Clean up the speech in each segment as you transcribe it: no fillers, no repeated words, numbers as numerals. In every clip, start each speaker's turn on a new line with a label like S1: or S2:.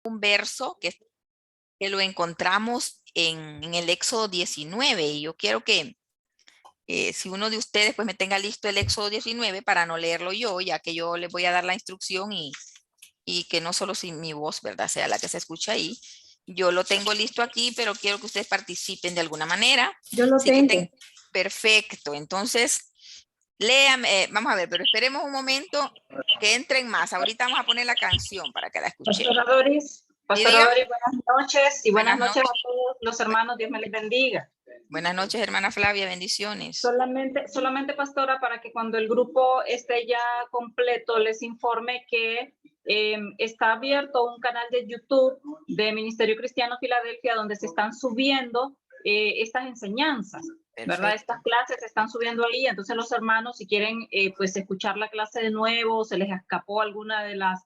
S1: un verso que lo encontramos en el Éxodo 19 y yo quiero que si uno de ustedes pues me tenga listo el Éxodo 19 para no leerlo yo, ya que yo les voy a dar la instrucción y que no solo si mi voz, ¿verdad?, sea la que se escucha ahí. Yo lo tengo listo aquí, pero quiero que ustedes participen de alguna manera.
S2: Yo lo
S1: Así que
S2: tengo.
S1: perfecto. Entonces, lean, vamos a ver, pero esperemos un momento que entren más. Ahorita vamos a poner la canción para que la escuchen.
S2: Pastora Doris, buenas noches y buenas
S1: Buenas
S2: noches
S1: noches.
S2: a todos los hermanos. Dios me les bendiga.
S1: Buenas noches, hermana Flavia, bendiciones.
S2: Solamente, pastora, para que cuando el grupo esté ya completo, les informe que está abierto un canal de YouTube de Ministerio Cristiano Filadelfia donde se están subiendo estas enseñanzas, ¿verdad?
S1: Perfecto.
S2: Estas clases se están subiendo ahí, entonces los hermanos, si quieren pues escuchar la clase de nuevo, se les escapó alguna de las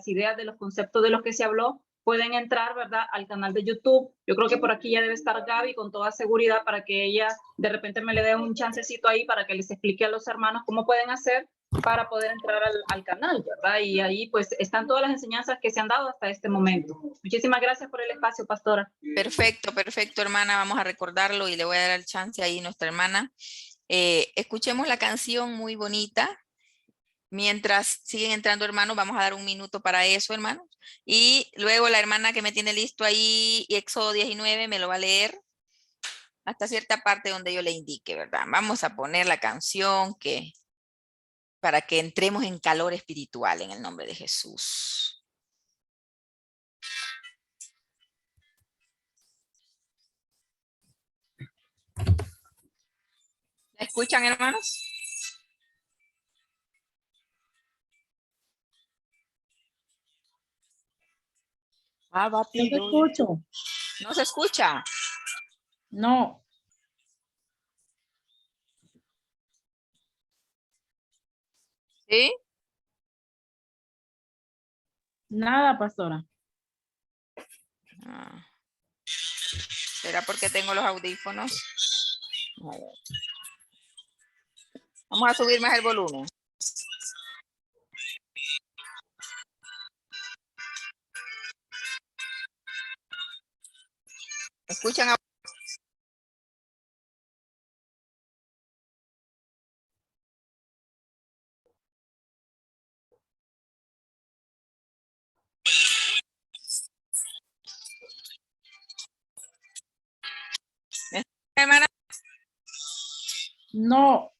S2: ideas, de los conceptos de los que se habló, pueden entrar, ¿verdad?, al canal de YouTube. Yo creo que por aquí ya debe estar Gaby con toda seguridad para que ella de repente me le dé un chancecito ahí para que les explique a los hermanos cómo pueden hacer para poder entrar al canal, ¿verdad? Y ahí pues están todas las enseñanzas que se han dado hasta este momento. Muchísimas gracias por el espacio, pastora.
S1: Perfecto, perfecto, hermana. Vamos a recordarlo y le voy a dar el chance ahí a nuestra hermana. Escuchemos la canción muy bonita. Mientras siguen entrando hermanos, vamos a dar un minuto para eso, hermanos. Y luego la hermana que me tiene listo ahí, Éxodo 19, me lo va a leer hasta cierta parte donde yo le indique, ¿verdad? Vamos a poner la canción para que entremos en calor espiritual en el nombre de Jesús. ¿La escuchan, hermanos?
S2: No te escucho.
S1: ¿No se escucha?
S2: No.
S1: ¿Sí?
S2: Nada, pastora.
S1: Ah. ¿Será porque tengo los audífonos? A ver. Vamos a subir más el volumen. ¿Escuchan? Hermana.
S2: No.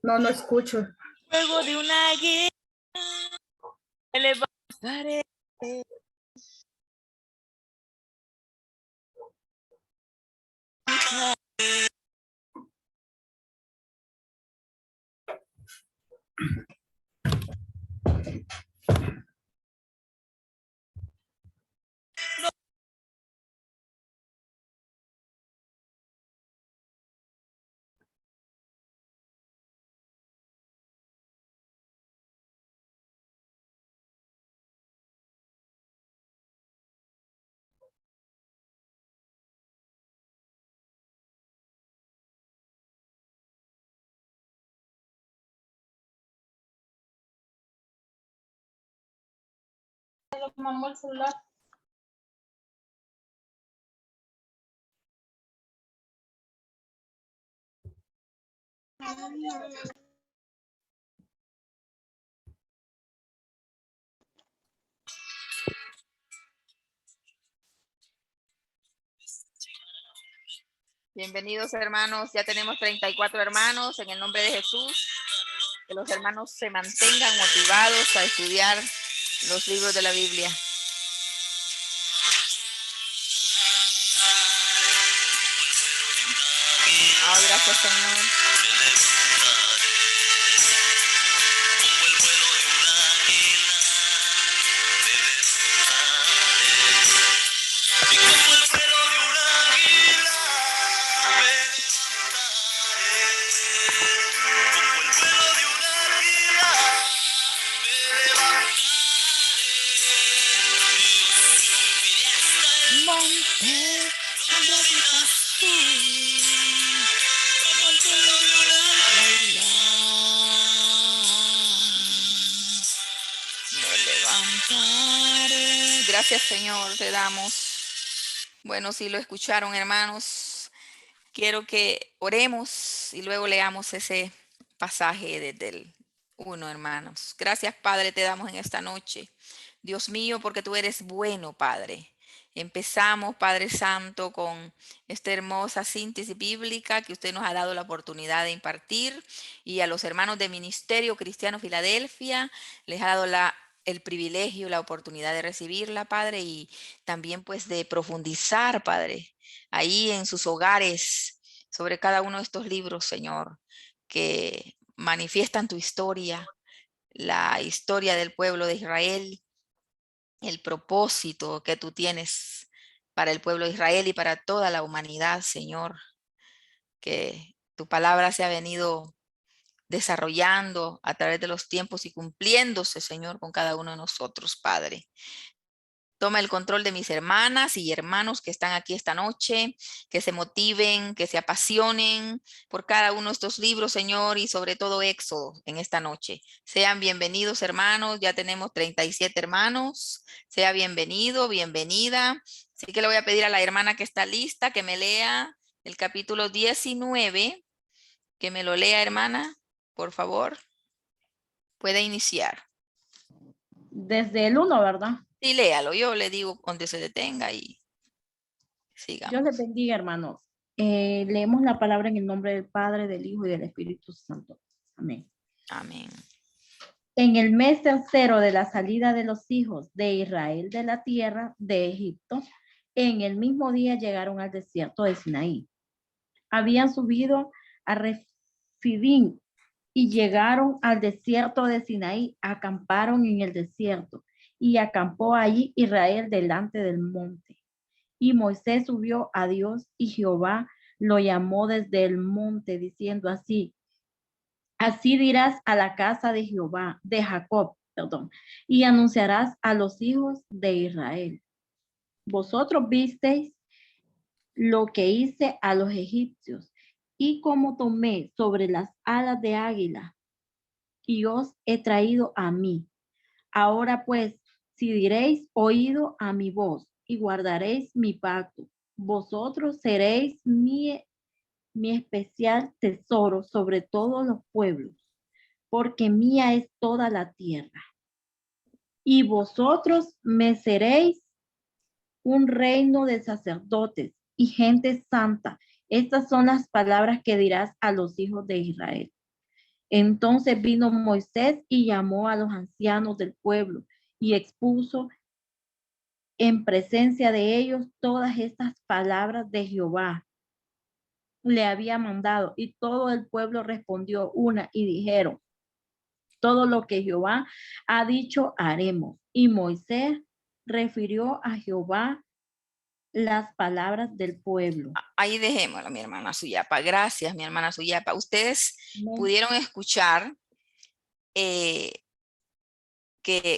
S2: No escucho.
S1: Luego de una guerra, me levantaré.
S2: Mamá, el celular.
S1: Bienvenidos, hermanos. Ya tenemos 34 hermanos en el nombre de Jesús. Que los hermanos se mantengan motivados a estudiar los libros de la Biblia. Oh, gracias, Señor. Me cantar. Gracias, Señor, te damos. Bueno, si lo escucharon, hermanos, quiero que oremos y luego leamos ese pasaje desde el 1, hermanos. Gracias, Padre, te damos en esta noche. Dios mío, porque tú eres bueno, Padre. Empezamos, Padre Santo, con esta hermosa síntesis bíblica que usted nos ha dado la oportunidad de impartir, y a los hermanos de Ministerio Cristiano Filadelfia les ha dado el privilegio, la oportunidad de recibirla, Padre, y también pues de profundizar, Padre, ahí en sus hogares sobre cada uno de estos libros, Señor, que manifiestan tu historia, la historia del pueblo de Israel, el propósito que tú tienes para el pueblo de Israel y para toda la humanidad, Señor, que tu palabra se ha venido desarrollando a través de los tiempos y cumpliéndose, Señor, con cada uno de nosotros, Padre. Toma el control de mis hermanas y hermanos que están aquí esta noche, que se motiven, que se apasionen por cada uno de estos libros, Señor, y sobre todo Éxodo en esta noche. Sean bienvenidos, hermanos. Ya tenemos 37 hermanos. Sea bienvenido, bienvenida. Así que le voy a pedir a la hermana que está lista que me lea el capítulo 19. Que me lo lea, hermana, por favor. Puede iniciar.
S3: Desde el 1, ¿verdad?
S1: Sí, léalo. Yo le digo donde se detenga y sigamos.
S3: Dios les bendiga, hermanos. Leemos la palabra en el nombre del Padre, del Hijo y del Espíritu Santo. Amén.
S1: Amén.
S3: En el mes tercero de la salida de los hijos de Israel de la tierra de Egipto, en el mismo día llegaron al desierto de Sinaí. Habían subido a Refidim y llegaron al desierto de Sinaí, acamparon en el desierto y acampó allí Israel delante del monte. Y Moisés subió a Dios y Jehová lo llamó desde el monte diciendo así: así dirás a la casa de Jehová, de Jacob, y anunciarás a los hijos de Israel. Vosotros visteis lo que hice a los egipcios y cómo tomé sobre las alas de águila y os he traído a mí. Ahora pues, si diréis oído a mi voz y guardaréis mi pacto, vosotros seréis mi especial tesoro sobre todos los pueblos, porque mía es toda la tierra. Y vosotros me seréis un reino de sacerdotes y gente santa. Estas son las palabras que dirás a los hijos de Israel. Entonces vino Moisés y llamó a los ancianos del pueblo y expuso en presencia de ellos todas estas palabras de Jehová le había mandado. Y todo el pueblo respondió una y dijeron: todo lo que Jehová ha dicho haremos. Y Moisés refirió a Jehová las palabras del pueblo.
S1: Ahí dejémoslo, mi hermana Suyapa. Gracias, mi hermana Suyapa. Ustedes
S3: Amén.
S1: pudieron escuchar que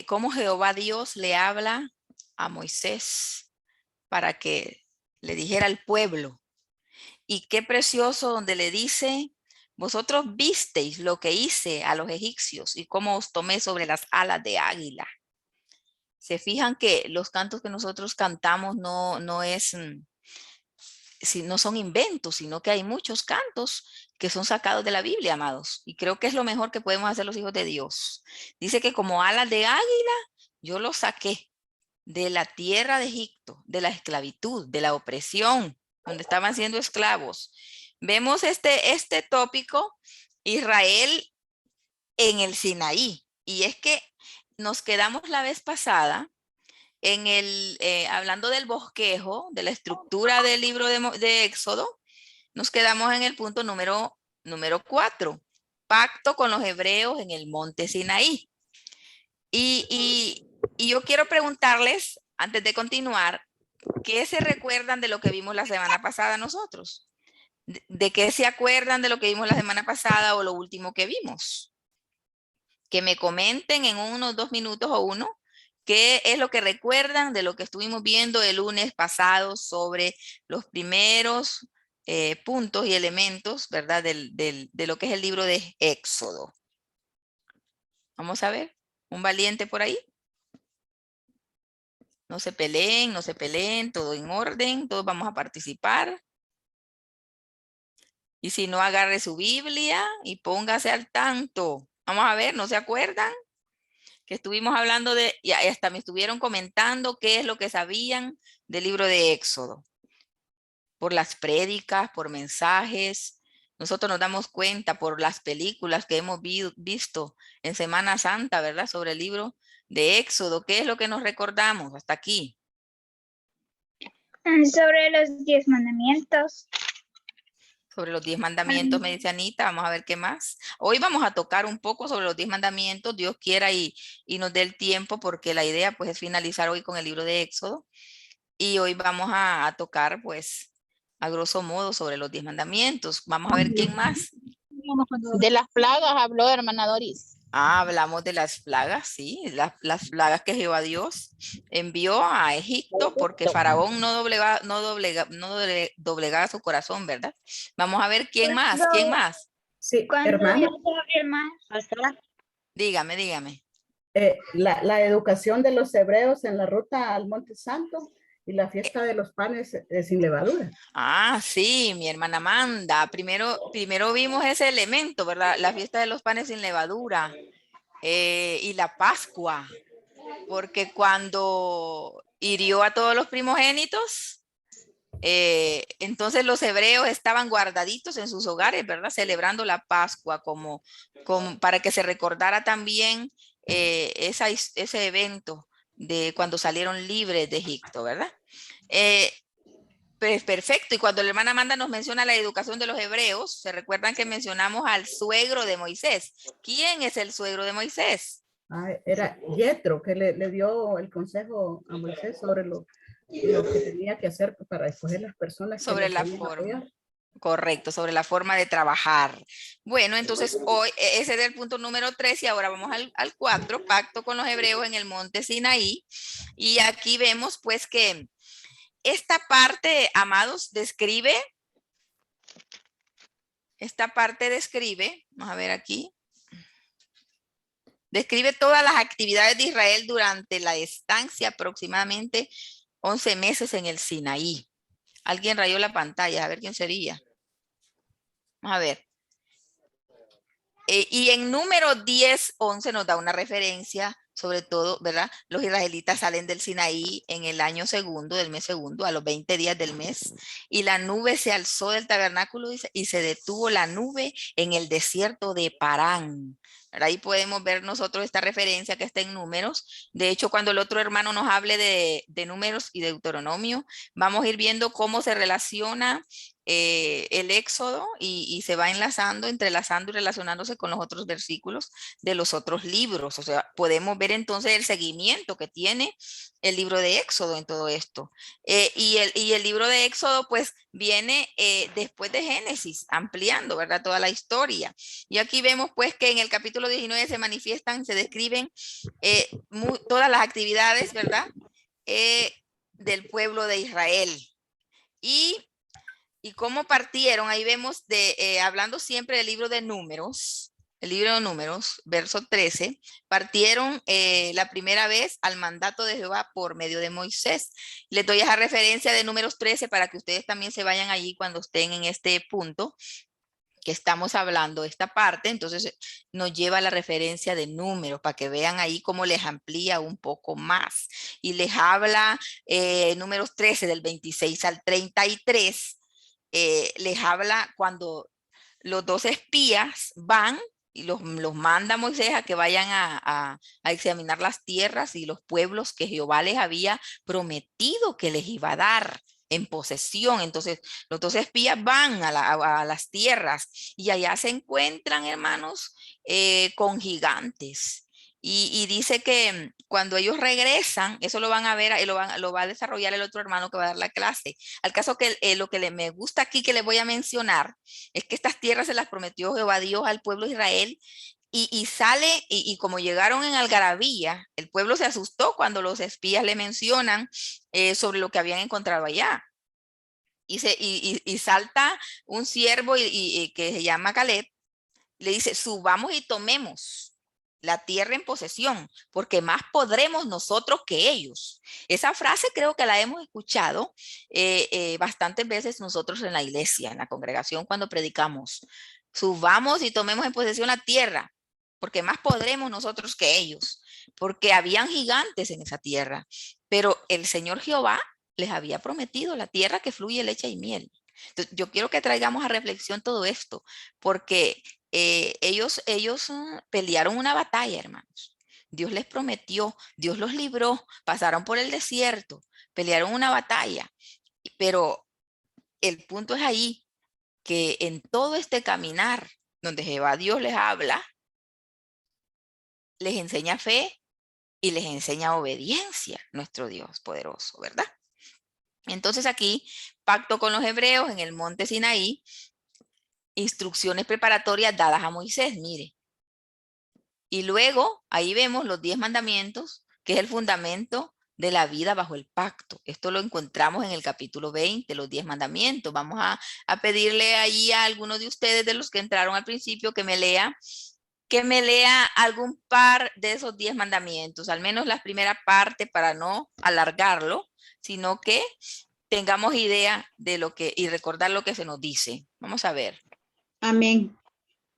S1: cómo Jehová Dios le habla a Moisés para que le dijera al pueblo. Y qué precioso donde le dice: vosotros visteis lo que hice a los egipcios y cómo os tomé sobre las alas de águila. Se fijan que los cantos que nosotros cantamos no son inventos, sino que hay muchos cantos que son sacados de la Biblia, amados. Y creo que es lo mejor que podemos hacer los hijos de Dios. Dice que como alas de águila, yo los saqué de la tierra de Egipto, de la esclavitud, de la opresión, donde estaban siendo esclavos. Vemos este tópico, Israel en el Sinaí. Y es que nos quedamos la vez pasada hablando del bosquejo, de la estructura del libro de Éxodo. Nos quedamos en el punto número 4, pacto con los hebreos en el monte Sinaí. Y yo quiero preguntarles, antes de continuar, ¿qué se recuerdan de lo que vimos la semana pasada nosotros? ¿De qué se acuerdan de lo que vimos la semana pasada o lo último que vimos? Que me comenten en unos 2 minutos o uno, ¿qué es lo que recuerdan de lo que estuvimos viendo el lunes pasado sobre los primeros puntos y elementos, ¿verdad? De lo que es el libro de Éxodo. Vamos a ver, un valiente por ahí. No se peleen, no se peleen, todo en orden, todos vamos a participar. Y si no, agarre su Biblia y póngase al tanto. Vamos a ver, ¿no se acuerdan? Que estuvimos hablando de, y hasta me estuvieron comentando qué es lo que sabían del libro de Éxodo. Por las prédicas, por mensajes. Nosotros nos damos cuenta por las películas que hemos visto en Semana Santa, ¿verdad? Sobre el libro de Éxodo. ¿Qué es lo que nos recordamos hasta aquí?
S4: Sobre los 10 mandamientos.
S1: Sobre los 10 mandamientos, me dice Anita. Vamos a ver qué más. Hoy vamos a tocar un poco sobre los 10 mandamientos, Dios quiera y nos dé el tiempo, porque la idea pues es finalizar hoy con el libro de Éxodo. Y hoy vamos a tocar pues a grosso modo sobre los 10 mandamientos. Vamos a ver quién más.
S5: De las plagas habló hermana Doris.
S1: Ah, hablamos de las plagas, sí, las plagas que Jehová Dios envió a Egipto porque Faraón no doblegaba su corazón, ¿verdad? Vamos a ver quién más, quién más.
S6: Sí,
S4: Cuando
S6: hermana,
S4: Dios abre el mar,
S1: Dígame, dígame.
S6: la educación de los hebreos en la ruta al Monte Santo y la fiesta de los panes sin levadura.
S1: Ah, sí, mi hermana Amanda. Primero vimos ese elemento, ¿verdad? La fiesta de los panes sin levadura y la Pascua, porque cuando hirió a todos los primogénitos, entonces los hebreos estaban guardaditos en sus hogares, ¿verdad? Celebrando la Pascua como para que se recordara también ese evento de cuando salieron libres de Egipto, ¿verdad? Pues perfecto. Y cuando la hermana Amanda nos menciona la educación de los hebreos, se recuerdan que mencionamos al suegro de Moisés. ¿Quién es el suegro de Moisés?
S6: Era Yetro que le dio el consejo a Moisés sobre lo que tenía que hacer para escoger las personas.
S1: Sobre la forma. Correcto, sobre la forma de trabajar. Bueno, entonces hoy ese es el punto número 3 y ahora vamos al 4, pacto con los hebreos en el monte Sinaí. Y aquí vemos pues que esta parte, amados, describe, vamos a ver aquí, describe todas las actividades de Israel durante la estancia, aproximadamente 11 meses en el Sinaí. Alguien rayó la pantalla, a ver quién sería. Vamos a ver. Y en número 10, 11 nos da una referencia, sobre todo, ¿verdad? Los israelitas salen del Sinaí en el año segundo, del mes segundo, a los 20 días del mes, y la nube se alzó del tabernáculo y se detuvo la nube en el desierto de Parán. Ahí podemos ver nosotros esta referencia que está en Números. De hecho, cuando el otro hermano nos hable de Números y de Deuteronomio, vamos a ir viendo cómo se relaciona el Éxodo y se va entrelazando y relacionándose con los otros versículos de los otros libros. O sea, podemos ver entonces el seguimiento que tiene el libro de Éxodo en todo esto. Y el libro de Éxodo pues viene después de Génesis, ampliando, ¿verdad? Toda la historia. Y aquí vemos pues que en el capítulo 19 se manifiestan, se describen todas las actividades, ¿verdad? Del pueblo de Israel. Y cómo partieron, ahí vemos hablando siempre del libro de Números, el libro de Números, verso 13, partieron la primera vez al mandato de Jehová por medio de Moisés. Les doy esa referencia de Números 13 para que ustedes también se vayan allí cuando estén en este punto que estamos hablando, esta parte, entonces nos lleva a la referencia de Números para que vean ahí cómo les amplía un poco más. Y les habla Números 13 del 26 al 33, les habla cuando los 2 espías van y los manda Moisés a que vayan a examinar las tierras y los pueblos que Jehová les había prometido que les iba a dar en posesión. Entonces los 2 espías van a las tierras y allá se encuentran, hermanos, con gigantes. Y dice que cuando ellos regresan, eso lo van a ver, lo va a desarrollar el otro hermano que va a dar la clase. Al caso que lo que me gusta aquí que les voy a mencionar es que estas tierras se las prometió Jehová Dios al pueblo de Israel y sale, y como llegaron en algarabía, el pueblo se asustó cuando los espías le mencionan sobre lo que habían encontrado allá. Y salta un siervo que se llama Caleb, le dice, subamos y tomemos la tierra en posesión, porque más podremos nosotros que ellos. Esa frase creo que la hemos escuchado bastantes veces nosotros en la iglesia, en la congregación, cuando predicamos. Subamos y tomemos en posesión la tierra, porque más podremos nosotros que ellos, porque habían gigantes en esa tierra, pero el Señor Jehová les había prometido la tierra que fluye leche y miel. Entonces, yo quiero que traigamos a reflexión todo esto, porque ellos pelearon una batalla, hermanos. Dios les prometió, Dios los libró, pasaron por el desierto, pelearon una batalla, pero el punto es ahí, que en todo este caminar, donde Jehová Dios les habla, les enseña fe y les enseña obediencia, nuestro Dios poderoso, ¿verdad? Entonces aquí, pacto con los hebreos en el monte Sinaí, instrucciones preparatorias dadas a Moisés, mire. Y luego ahí vemos los 10 mandamientos, que es el fundamento de la vida bajo el pacto. Esto lo encontramos en el capítulo 20, los 10 mandamientos. Vamos a pedirle ahí a algunos de ustedes, de los que entraron al principio, que me lea algún par de esos 10 mandamientos, al menos la primera parte, para no alargarlo, sino que tengamos idea de lo que, y recordar lo que se nos dice. Vamos a ver.
S7: Amén.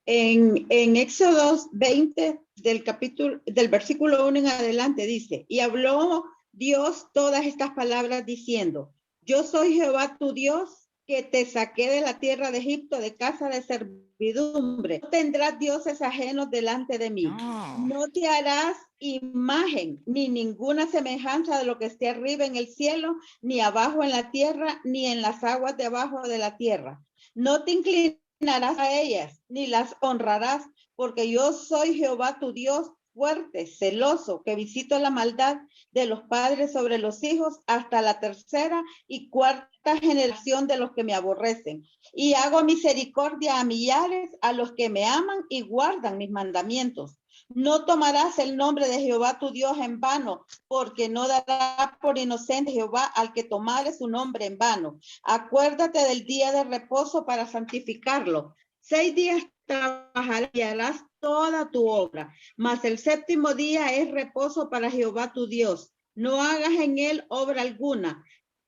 S7: En Éxodo 20, del versículo 1 en adelante, dice, y habló Dios todas estas palabras diciendo, yo soy Jehová tu Dios, que te saqué de la tierra de Egipto, de casa de servidumbre. No tendrás dioses ajenos delante de mí. No te harás imagen, ni ninguna semejanza de lo que esté arriba en el cielo, ni abajo en la tierra, ni en las aguas debajo de la tierra. No te inclinarás a ellas, ni las honrarás, porque yo soy Jehová tu Dios, fuerte, celoso, que visito la maldad de los padres sobre los hijos hasta la tercera y cuarta generación de los que me aborrecen. Y hago misericordia a millares, a los que me aman y guardan mis mandamientos. No tomarás el nombre de Jehová tu Dios en vano, porque no dará por inocente Jehová al que tomare su nombre en vano. Acuérdate del día de reposo para santificarlo. 6 días trabajarás y harás toda tu obra, mas el séptimo día es reposo para Jehová tu Dios. No hagas en él obra alguna.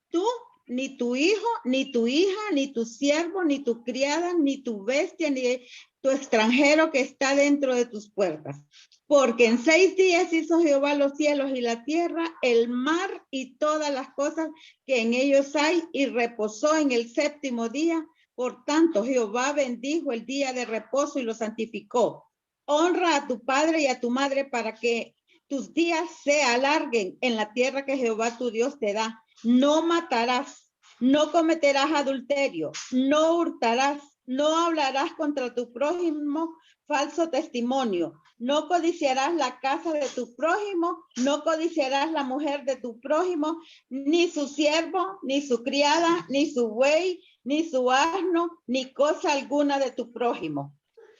S7: Tú, ni tu hijo, ni tu hija, ni tu siervo, ni tu criada, ni tu bestia, ni tu extranjero que está dentro de tus puertas. Porque en 6 días hizo Jehová los cielos y la tierra, el mar y todas las cosas que en ellos hay, y reposó en el séptimo día. Por tanto, Jehová bendijo el día de reposo y lo santificó. Honra a tu padre y a tu madre para que tus días se alarguen en la tierra que Jehová tu Dios te da. No matarás, no cometerás adulterio, no hurtarás, no hablarás contra tu prójimo falso testimonio, no codiciarás la casa de tu prójimo, no codiciarás la mujer de tu prójimo, ni su siervo, ni su criada, ni su buey, ni su asno, ni cosa alguna de tu prójimo.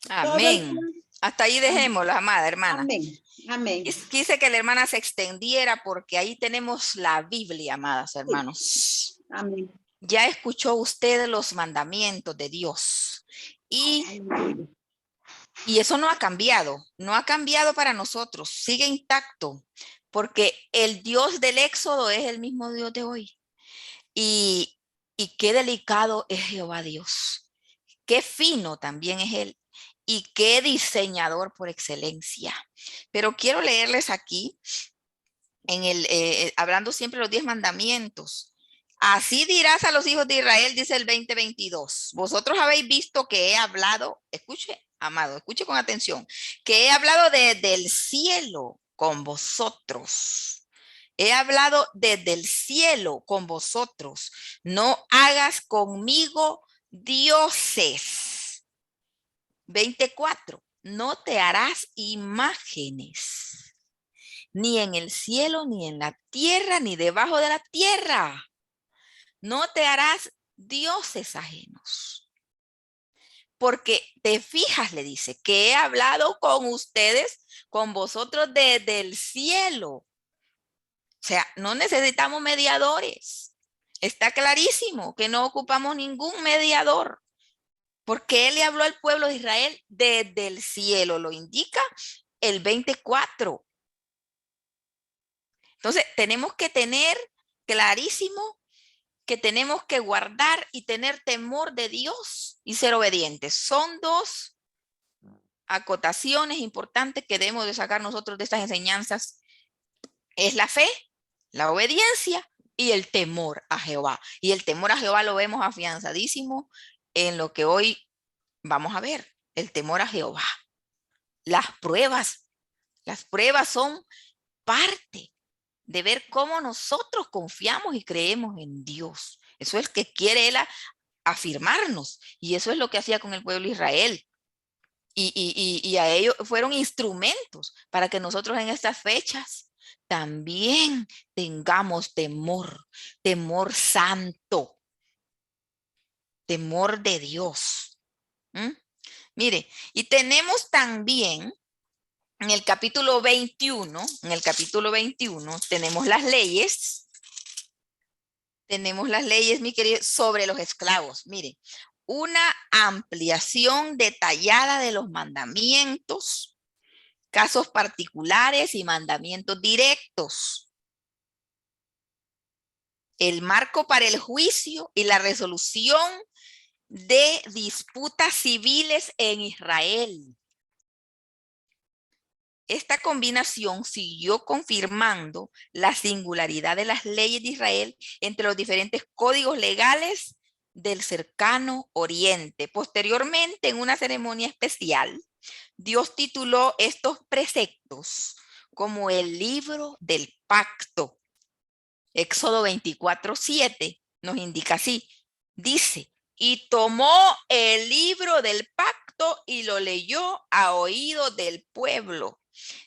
S1: Amén. Hasta ahí dejémoslo, amada hermana.
S7: Amén. Amén.
S1: Quise que la hermana se extendiera porque ahí tenemos la Biblia, amadas hermanos.
S7: Amén.
S1: Ya escuchó usted los mandamientos de Dios y eso no ha cambiado para nosotros, sigue intacto, porque el Dios del Éxodo es el mismo Dios de hoy. Y qué delicado es Jehová Dios, qué fino también es Él y qué diseñador por excelencia. Pero quiero leerles aquí, hablando siempre de los 10 mandamientos. Así dirás a los hijos de Israel, dice el 20:22. Vosotros habéis visto que he hablado, escuche, amado, escuche con atención, que he hablado desde el cielo con vosotros. He hablado desde el cielo con vosotros. No hagas conmigo dioses. 24. No te harás imágenes, ni en el cielo, ni en la tierra, ni debajo de la tierra. No te harás dioses ajenos. Porque te fijas, le dice, que he hablado con ustedes, con vosotros desde el cielo. O sea, no necesitamos mediadores. Está clarísimo que no ocupamos ningún mediador. Porque él le habló al pueblo de Israel desde el cielo. Lo indica el 24. Entonces, tenemos que tener clarísimo que tenemos que guardar y tener temor de Dios y ser obedientes. Son dos acotaciones importantes que debemos de sacar nosotros de estas enseñanzas. Es la fe, la obediencia y el temor a Jehová. Y el temor a Jehová lo vemos afianzadísimo en lo que hoy vamos a ver. El temor a Jehová. Las pruebas son parte de ver cómo nosotros confiamos y creemos en Dios. Eso es lo que quiere Él afirmarnos. Y eso es lo que hacía con el pueblo de Israel. Y a ellos fueron instrumentos para que nosotros en estas fechas también tengamos temor santo, temor de Dios. Mire, y tenemos también en el capítulo 21, tenemos las leyes, mi querido, sobre los esclavos. Mire, una ampliación detallada de los mandamientos, casos particulares y mandamientos directos. El marco para el juicio y la resolución de disputas civiles en Israel. Esta combinación siguió confirmando la singularidad de las leyes de Israel entre los diferentes códigos legales del cercano oriente. Posteriormente, en una ceremonia especial, Dios tituló estos preceptos como el libro del pacto. Éxodo 24:7 nos indica así. Dice, y tomó el libro del pacto y lo leyó a oído del pueblo,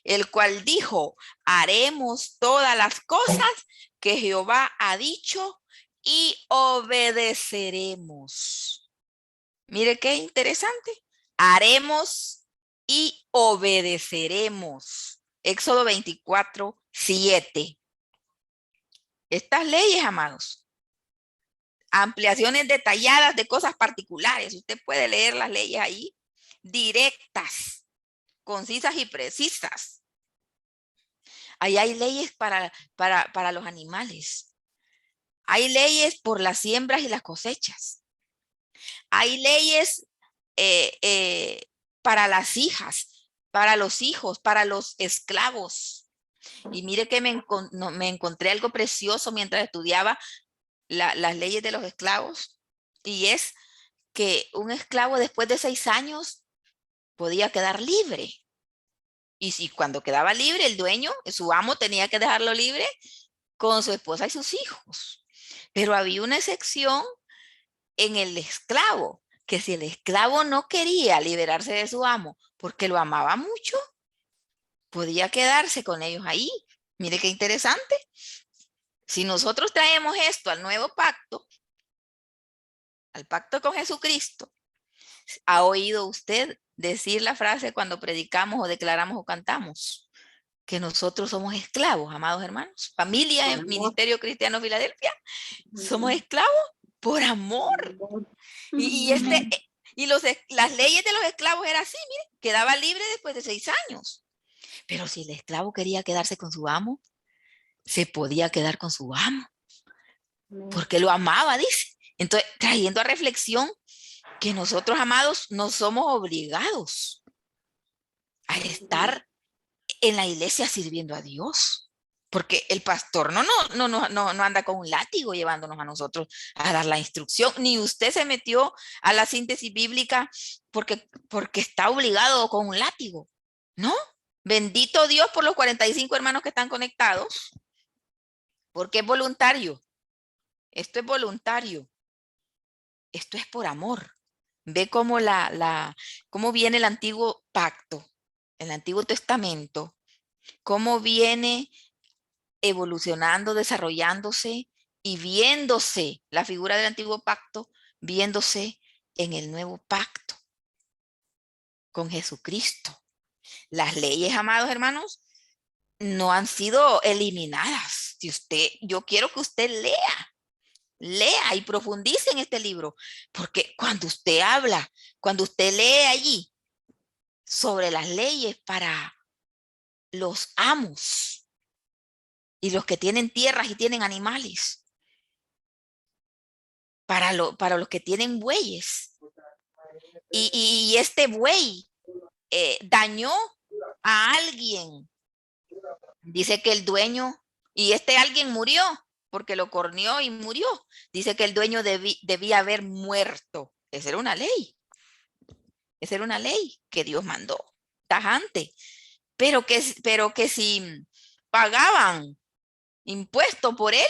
S1: el cual dijo, haremos todas las cosas que Jehová ha dicho y obedeceremos. Mire qué interesante. Haremos y obedeceremos. Éxodo 24:7. Estas leyes, amados, ampliaciones detalladas de cosas particulares. Usted puede leer las leyes ahí, directas, concisas y precisas. Ahí hay leyes para los animales. Hay leyes por las siembras y las cosechas. Hay leyes para las hijas, para los hijos, para los esclavos. Y mire que me encontré algo precioso mientras estudiaba las leyes de los esclavos. Y es que un esclavo después de 6 años podía quedar libre. Y si cuando quedaba libre, el dueño, su amo, tenía que dejarlo libre con su esposa y sus hijos. Pero había una excepción en el esclavo, que si el esclavo no quería liberarse de su amo porque lo amaba mucho, podía quedarse con ellos ahí. Mire qué interesante. Si nosotros traemos esto al nuevo pacto, al pacto con Jesucristo, ¿ha oído usted decir la frase cuando predicamos o declaramos o cantamos? Que nosotros somos esclavos, amados hermanos. Familia en Ministerio Cristiano Filadelfia, somos esclavos por amor. Y las leyes de los esclavos eran así, mire, quedaba libre después de 6 años. Pero si el esclavo quería quedarse con su amo, se podía quedar con su amo, porque lo amaba, dice. Entonces, trayendo a reflexión que nosotros, amados, no somos obligados a estar en la iglesia sirviendo a Dios, porque el pastor no anda con un látigo llevándonos a nosotros a dar la instrucción, ni usted se metió a la síntesis bíblica porque está obligado con un látigo, ¿no? Bendito Dios por los 45 hermanos que están conectados, porque es voluntario. Esto es voluntario. Esto es por amor. Ve cómo cómo viene el antiguo pacto, el Antiguo Testamento, cómo viene evolucionando, desarrollándose y viéndose la figura del antiguo pacto, viéndose en el nuevo pacto con Jesucristo. Las leyes, amados hermanos, no han sido eliminadas. Yo quiero que usted lea y profundice en este libro, porque cuando usted habla, cuando usted lee allí sobre las leyes para los amos y los que tienen tierras y tienen animales. Para los que tienen bueyes. Y este buey dañó a alguien. Dice que el dueño, y este alguien murió porque lo corneó y murió. Dice que el dueño debía haber muerto. Esa era una ley. Esa era una ley que Dios mandó, tajante. Pero que si pagaban impuesto por él,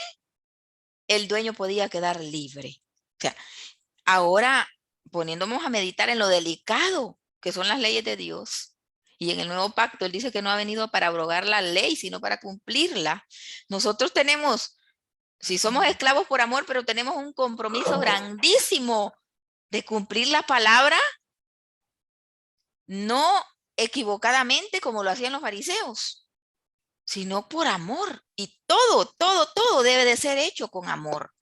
S1: el dueño podía quedar libre. O sea, ahora poniéndonos a meditar en lo delicado que son las leyes de Dios, y en el nuevo pacto él dice que no ha venido para abrogar la ley, sino para cumplirla. Nosotros tenemos, si somos esclavos por amor, pero tenemos un compromiso grandísimo de cumplir la palabra, no equivocadamente como lo hacían los fariseos, sino por amor. Y todo debe de ser hecho con amor.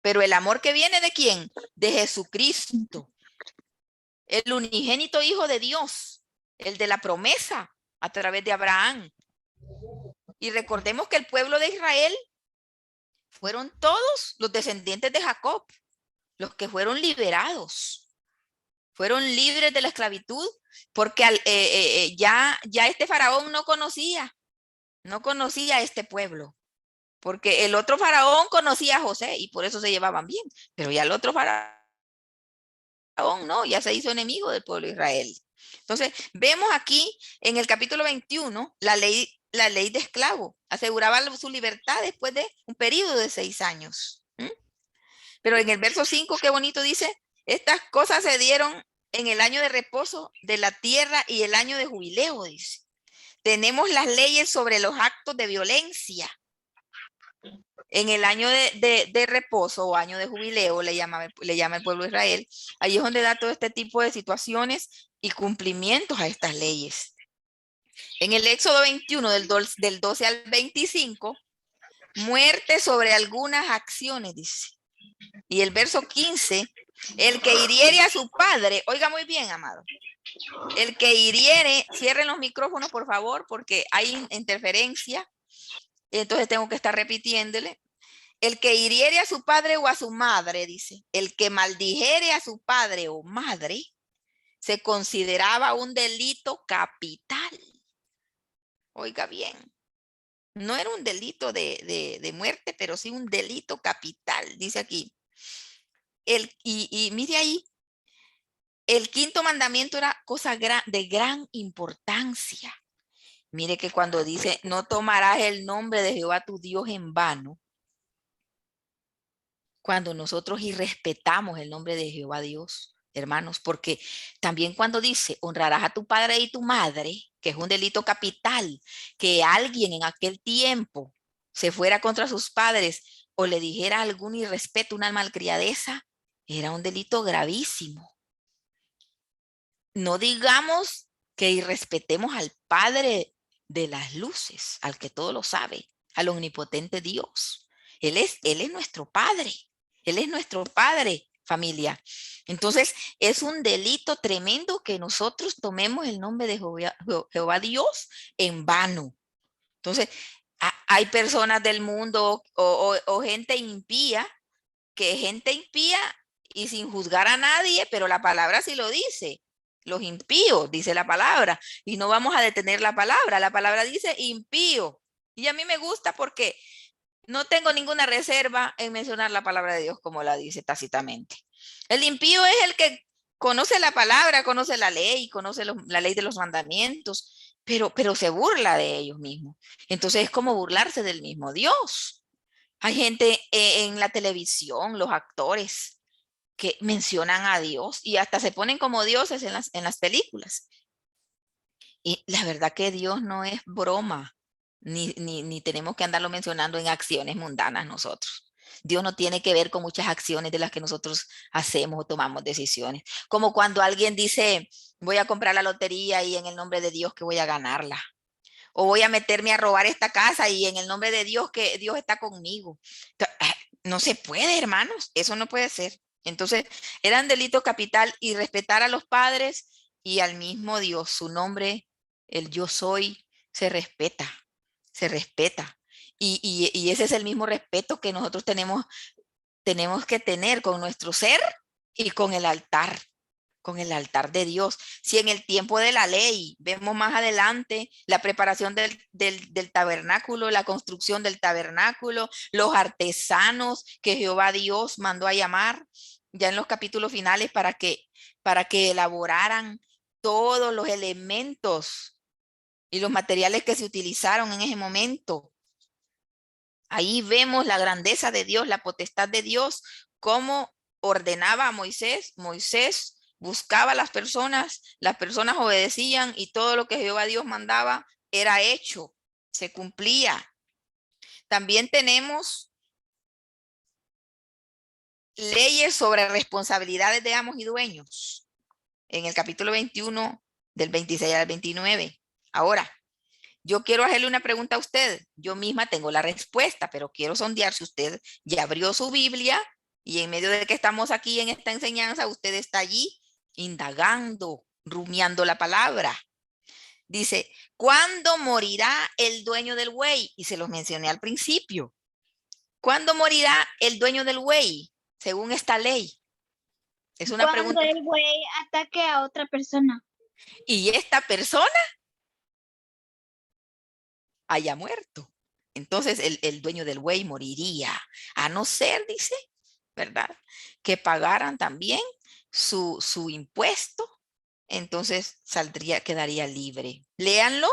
S1: Pero el amor que viene ¿de quién? De Jesucristo, el unigénito Hijo de Dios, el de la promesa a través de Abraham. Y recordemos que el pueblo de Israel fueron todos los descendientes de Jacob, los que fueron liberados, fueron libres de la esclavitud, porque ya este faraón no conocía a este pueblo. Porque el otro faraón conocía a José y por eso se llevaban bien. Pero ya el otro faraón no, ya se hizo enemigo del pueblo de Israel. Entonces, vemos aquí en el capítulo 21 la ley de esclavo. Aseguraba su libertad después de un periodo de 6 años. Pero en el verso 5, qué bonito dice, estas cosas se dieron en el año de reposo de la tierra y el año de jubileo, dice. Tenemos las leyes sobre los actos de violencia. En el año de reposo o año de jubileo, le llama el pueblo de Israel, ahí es donde da todo este tipo de situaciones y cumplimientos a estas leyes. En el Éxodo 21, del 12 al 25, muerte sobre algunas acciones, dice. Y el verso 15, el que hiriere a su padre, oiga muy bien, amado, el que hiriere, cierren los micrófonos, por favor, porque hay interferencia. Entonces tengo que estar repitiéndole. El que hiriere a su padre o a su madre, dice, el que maldijere a su padre o madre, se consideraba un delito capital. Oiga bien, no era un delito de muerte, pero sí un delito capital, dice aquí. Y mire ahí, el quinto mandamiento era cosa de gran importancia. Mire que cuando dice, no tomarás el nombre de Jehová tu Dios en vano, cuando nosotros irrespetamos el nombre de Jehová Dios, hermanos, porque también cuando dice, honrarás a tu padre y tu madre, que es un delito capital, que alguien en aquel tiempo se fuera contra sus padres o le dijera algún irrespeto, una malcriadeza, era un delito gravísimo. No digamos que irrespetemos al Padre de las luces, al que todo lo sabe, al omnipotente Dios. Él es nuestro Padre. Él es nuestro Padre, familia. Entonces, es un delito tremendo que nosotros tomemos el nombre de Jehová Dios en vano. Entonces, hay personas del mundo o gente impía, y sin juzgar a nadie, pero la palabra sí lo dice. Los impíos, dice la palabra, y no vamos a detener la palabra dice impío, y a mí me gusta porque no tengo ninguna reserva en mencionar la palabra de Dios como la dice tácitamente. El impío es el que conoce la palabra, conoce la ley, conoce la ley de los mandamientos, pero se burla de ellos mismos. Entonces es como burlarse del mismo Dios. Hay gente en la televisión, los actores, que mencionan a Dios y hasta se ponen como dioses en las películas. Y la verdad que Dios no es broma, ni tenemos que andarlo mencionando en acciones mundanas nosotros. Dios no tiene que ver con muchas acciones de las que nosotros hacemos o tomamos decisiones. Como cuando alguien dice, voy a comprar la lotería y en el nombre de Dios que voy a ganarla. O voy a meterme a robar esta casa y en el nombre de Dios que Dios está conmigo. No se puede, hermanos, eso no puede ser. Entonces, eran delito capital y respetar a los padres y al mismo Dios, su nombre, el yo soy, se respeta, se respeta. Y ese es el mismo respeto que nosotros tenemos que tener con nuestro ser y con el altar de Dios. Si en el tiempo de la ley, vemos más adelante la preparación del tabernáculo, la construcción del tabernáculo, los artesanos que Jehová Dios mandó a llamar ya en los capítulos finales para que elaboraran todos los elementos y los materiales que se utilizaron en ese momento. Ahí vemos la grandeza de Dios, la potestad de Dios, cómo ordenaba a Moisés. Moisés buscaba a las personas obedecían y todo lo que Jehová Dios mandaba era hecho, se cumplía. También tenemos leyes sobre responsabilidades de amos y dueños en el capítulo 21 del 26 al 29. Ahora, yo quiero hacerle una pregunta a usted. Yo misma tengo la respuesta, pero quiero sondear si usted ya abrió su Biblia y en medio de que estamos aquí en esta enseñanza, usted está allí indagando, rumiando la palabra. Dice, ¿cuándo morirá el dueño del buey? Y se los mencioné al principio. ¿Cuándo morirá el dueño del buey? Según esta ley. Es una pregunta.
S4: Cuando el buey ataque a otra persona.
S1: Y esta persona haya muerto. Entonces el dueño del buey moriría, a no ser, dice, ¿verdad?, que pagaran también su impuesto. Entonces quedaría libre. Léanlo.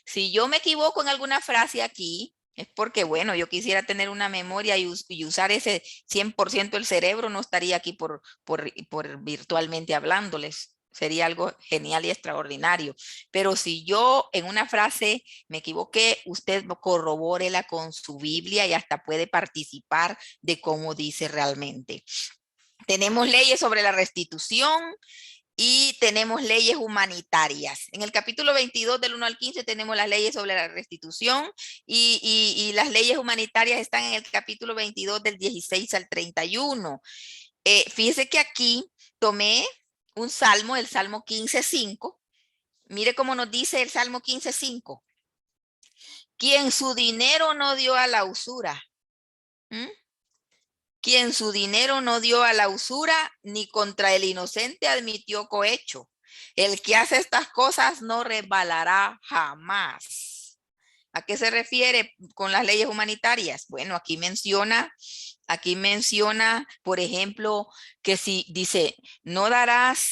S1: Si yo me equivoco en alguna frase aquí, es porque, bueno, yo quisiera tener una memoria y usar ese 100% el cerebro, no estaría aquí por virtualmente hablándoles. Sería algo genial y extraordinario. Pero si yo en una frase me equivoqué, usted corrobórela con su Biblia y hasta puede participar de cómo dice realmente. Tenemos leyes sobre la restitución y tenemos leyes humanitarias. En el capítulo 22 del 1 al 15 tenemos las leyes sobre la restitución y las leyes humanitarias están en el capítulo 22 del 16 al 31. Fíjese que aquí tomé un salmo, el Salmo 15:5. Mire cómo nos dice el Salmo 15:5. Quien su dinero no dio a la usura. Quien su dinero no dio a la usura, ni contra el inocente admitió cohecho. El que hace estas cosas no resbalará jamás. ¿A qué se refiere con las leyes humanitarias? Bueno, aquí menciona, por ejemplo, que si dice, no darás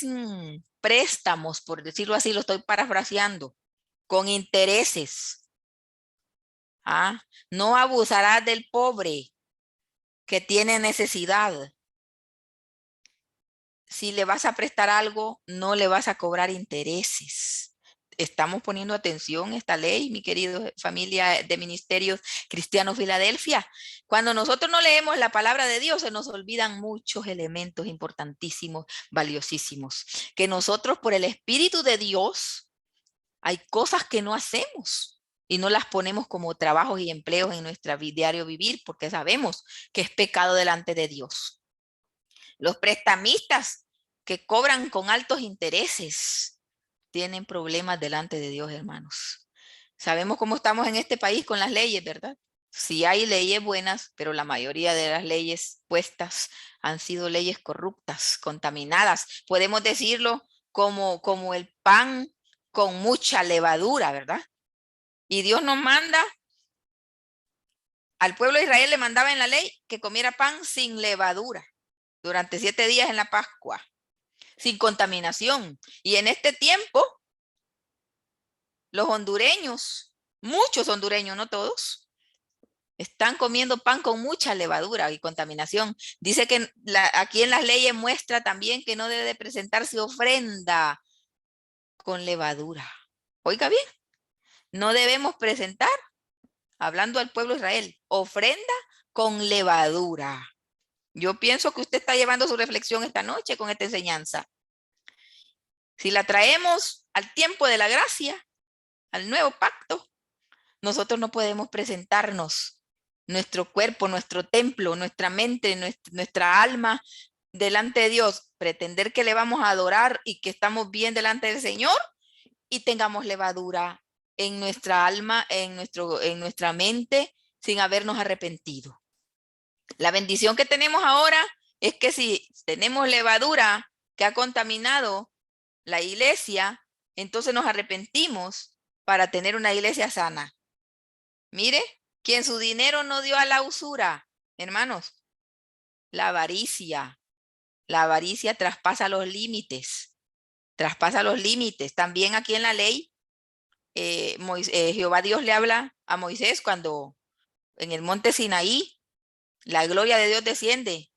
S1: préstamos, por decirlo así, lo estoy parafraseando, con intereses. No abusarás del pobre que tiene necesidad. Si le vas a prestar algo, no le vas a cobrar intereses. Estamos poniendo atención a esta ley, mi querido familia de Ministerios Cristianos Filadelfia. Cuando nosotros no leemos la palabra de Dios, se nos olvidan muchos elementos importantísimos, valiosísimos, que nosotros por el Espíritu de Dios, hay cosas que no hacemos y no las ponemos como trabajos y empleos en nuestro diario vivir, porque sabemos que es pecado delante de Dios. Los prestamistas que cobran con altos intereses tienen problemas delante de Dios, hermanos. Sabemos cómo estamos en este país con las leyes, ¿verdad? Sí hay leyes buenas, pero la mayoría de las leyes puestas han sido leyes corruptas, contaminadas. Podemos decirlo como el pan con mucha levadura, ¿verdad? Y Dios nos manda, al pueblo de Israel le mandaba en la ley que comiera pan sin levadura durante 7 días en la Pascua, sin contaminación. Y en este tiempo, los hondureños, muchos hondureños, no todos, están comiendo pan con mucha levadura y contaminación. Dice que aquí en las leyes muestra también que no debe presentarse ofrenda con levadura. Oiga bien, no debemos presentar, hablando al pueblo de Israel, ofrenda con levadura. Yo pienso que usted está llevando su reflexión esta noche con esta enseñanza. Si la traemos al tiempo de la gracia, al nuevo pacto, nosotros no podemos presentarnos nuestro cuerpo, nuestro templo, nuestra mente, nuestra alma delante de Dios, pretender que le vamos a adorar y que estamos bien delante del Señor y tengamos levadura en nuestra alma, en nuestra mente, sin habernos arrepentido. La bendición que tenemos ahora es que si tenemos levadura que ha contaminado la iglesia, entonces nos arrepentimos para tener una iglesia sana. Mire, quien su dinero no dio a la usura, hermanos, la avaricia traspasa los límites, También aquí en la ley, Jehová Dios le habla a Moisés cuando en el monte Sinaí, la gloria de Dios desciende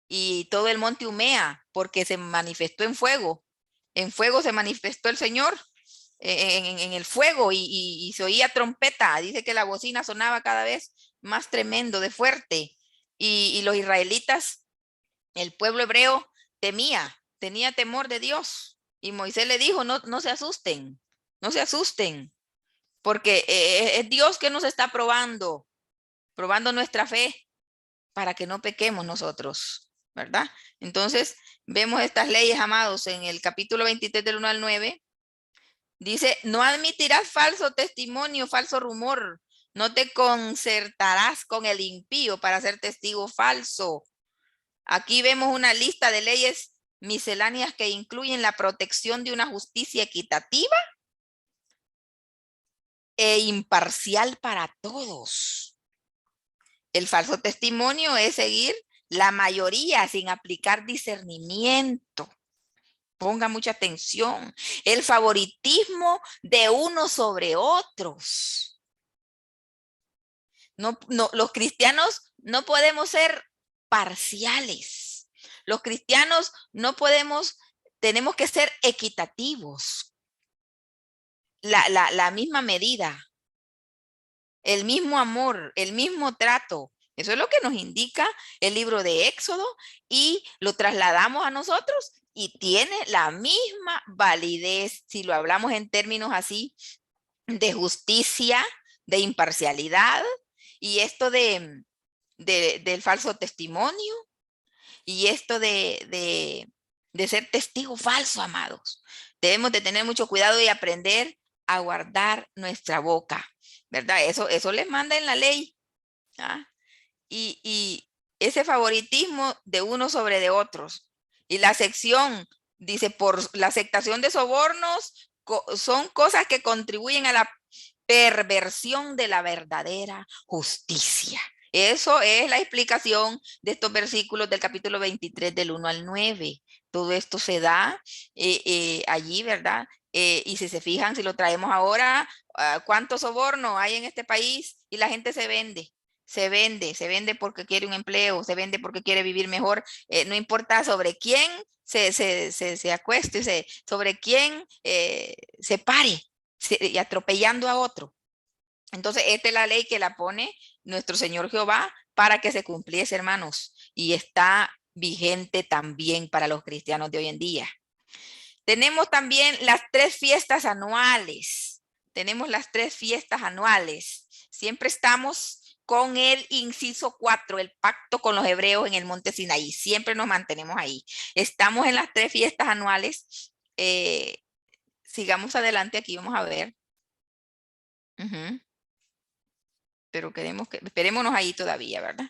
S1: y todo el monte humea porque se manifestó en fuego. En fuego se manifestó el Señor, en el fuego y se oía trompeta. Dice que la bocina sonaba cada vez más tremendo, de fuerte. Y los israelitas, el pueblo hebreo, tenía temor de Dios. Y Moisés le dijo, no se asusten, porque es Dios que nos está probando nuestra fe para que no pequemos nosotros, ¿verdad? Entonces, vemos estas leyes, amados, en el capítulo 23 del 1 al 9. Dice, no admitirás falso testimonio, falso rumor. No te concertarás con el impío para ser testigo falso. Aquí vemos una lista de leyes misceláneas que incluyen la protección de una justicia equitativa e imparcial para todos. El falso testimonio es seguir la mayoría sin aplicar discernimiento. Ponga mucha atención. El favoritismo de unos sobre otros. Los cristianos no podemos ser parciales. Los cristianos tenemos que ser equitativos. La misma medida, el mismo amor, el mismo trato. Eso es lo que nos indica el libro de Éxodo y lo trasladamos a nosotros y tiene la misma validez si lo hablamos en términos así de justicia, de imparcialidad y esto del falso testimonio y esto de ser testigo falso, amados. Debemos de tener mucho cuidado y aprender a guardar nuestra boca, ¿verdad? Eso les manda en la ley. ¿Ah? Y ese favoritismo de unos sobre de otros. Y la sección dice, por la aceptación de sobornos, son cosas que contribuyen a la perversión de la verdadera justicia. Eso es la explicación de estos versículos del capítulo 23 del 1 al 9. Todo esto se da allí, ¿verdad? Y si se fijan, si lo traemos ahora, ¿cuánto soborno hay en este país? Y la gente se vende porque quiere un empleo, se vende porque quiere vivir mejor, no importa sobre quién se acueste, sobre quién se pare y atropellando a otro. Entonces, esta es la ley que la pone nuestro Señor Jehová para que se cumpliese, hermanos, y está vigente también para los cristianos de hoy en día. Tenemos también las 3 fiestas anuales. Siempre estamos con el inciso 4, el pacto con los hebreos en el monte Sinaí. Siempre nos mantenemos ahí. Estamos en las 3 fiestas anuales. Sigamos adelante, aquí vamos a ver. Pero esperémonos ahí todavía, ¿verdad?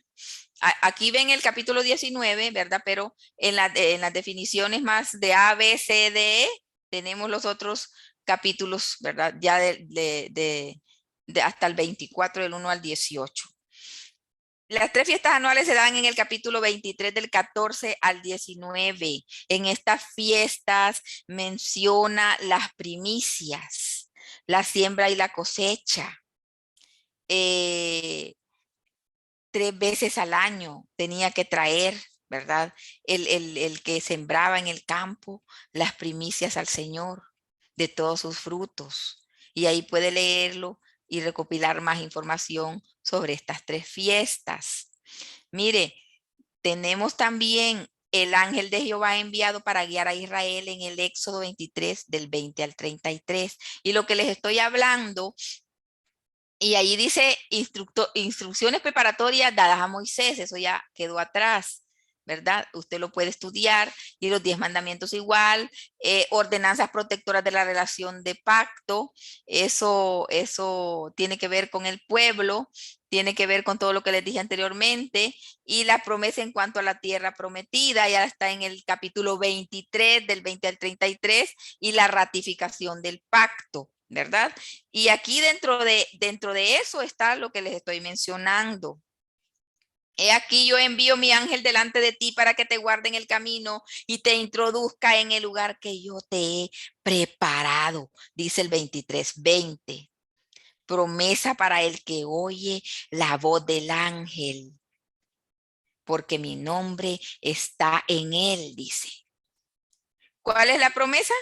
S1: Aquí ven el capítulo 19, ¿verdad? Pero en las definiciones más de A, B, C, D, tenemos los otros capítulos, ¿verdad? Ya hasta el 24, del 1 al 18. Las 3 fiestas anuales se dan en el capítulo 23 del 14 al 19. En estas fiestas menciona las primicias, la siembra y la cosecha. 3 veces al año tenía que traer, ¿verdad? El que sembraba en el campo las primicias al Señor de todos sus frutos. Y ahí puede leerlo y recopilar más información sobre estas 3 fiestas. Mire, tenemos también el ángel de Jehová enviado para guiar a Israel en el Éxodo 23 del 20 al 33. Y lo que les estoy hablando, y ahí dice instrucciones preparatorias dadas a Moisés, eso ya quedó atrás. ¿verdad? Usted lo puede estudiar, y los 10 mandamientos igual, ordenanzas protectoras de la relación de pacto, eso tiene que ver con el pueblo, tiene que ver con todo lo que les dije anteriormente, y la promesa en cuanto a la tierra prometida, ya está en el capítulo 23, del 20 al 33, y la ratificación del pacto, ¿verdad? Y aquí dentro de eso está lo que les estoy mencionando. He aquí yo envío mi ángel delante de ti para que te guarde en el camino y te introduzca en el lugar que yo te he preparado, dice el 23:20. Promesa para el que oye la voz del ángel, porque mi nombre está en él, dice. ¿Cuál es la promesa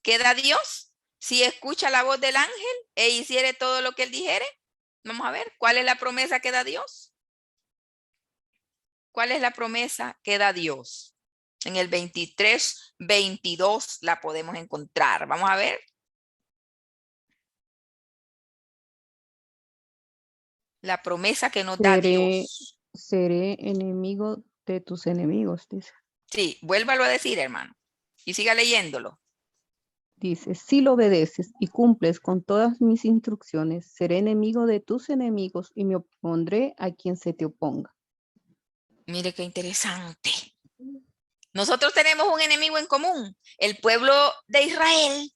S1: que da Dios? Si escucha la voz del ángel e hiciere todo lo que él dijere. Vamos a ver, ¿cuál es la promesa que da Dios? ¿Cuál es la promesa que da Dios? En el 23:22 la podemos encontrar. Vamos a ver. La promesa que nos da Dios.
S8: Seré enemigo de tus enemigos, dice.
S1: Sí, vuélvalo a decir, hermano. Y siga leyéndolo.
S8: Dice, si lo obedeces y cumples con todas mis instrucciones, seré enemigo de tus enemigos y me opondré a quien se te oponga.
S1: Mire qué interesante. Nosotros tenemos un enemigo en común. El pueblo de Israel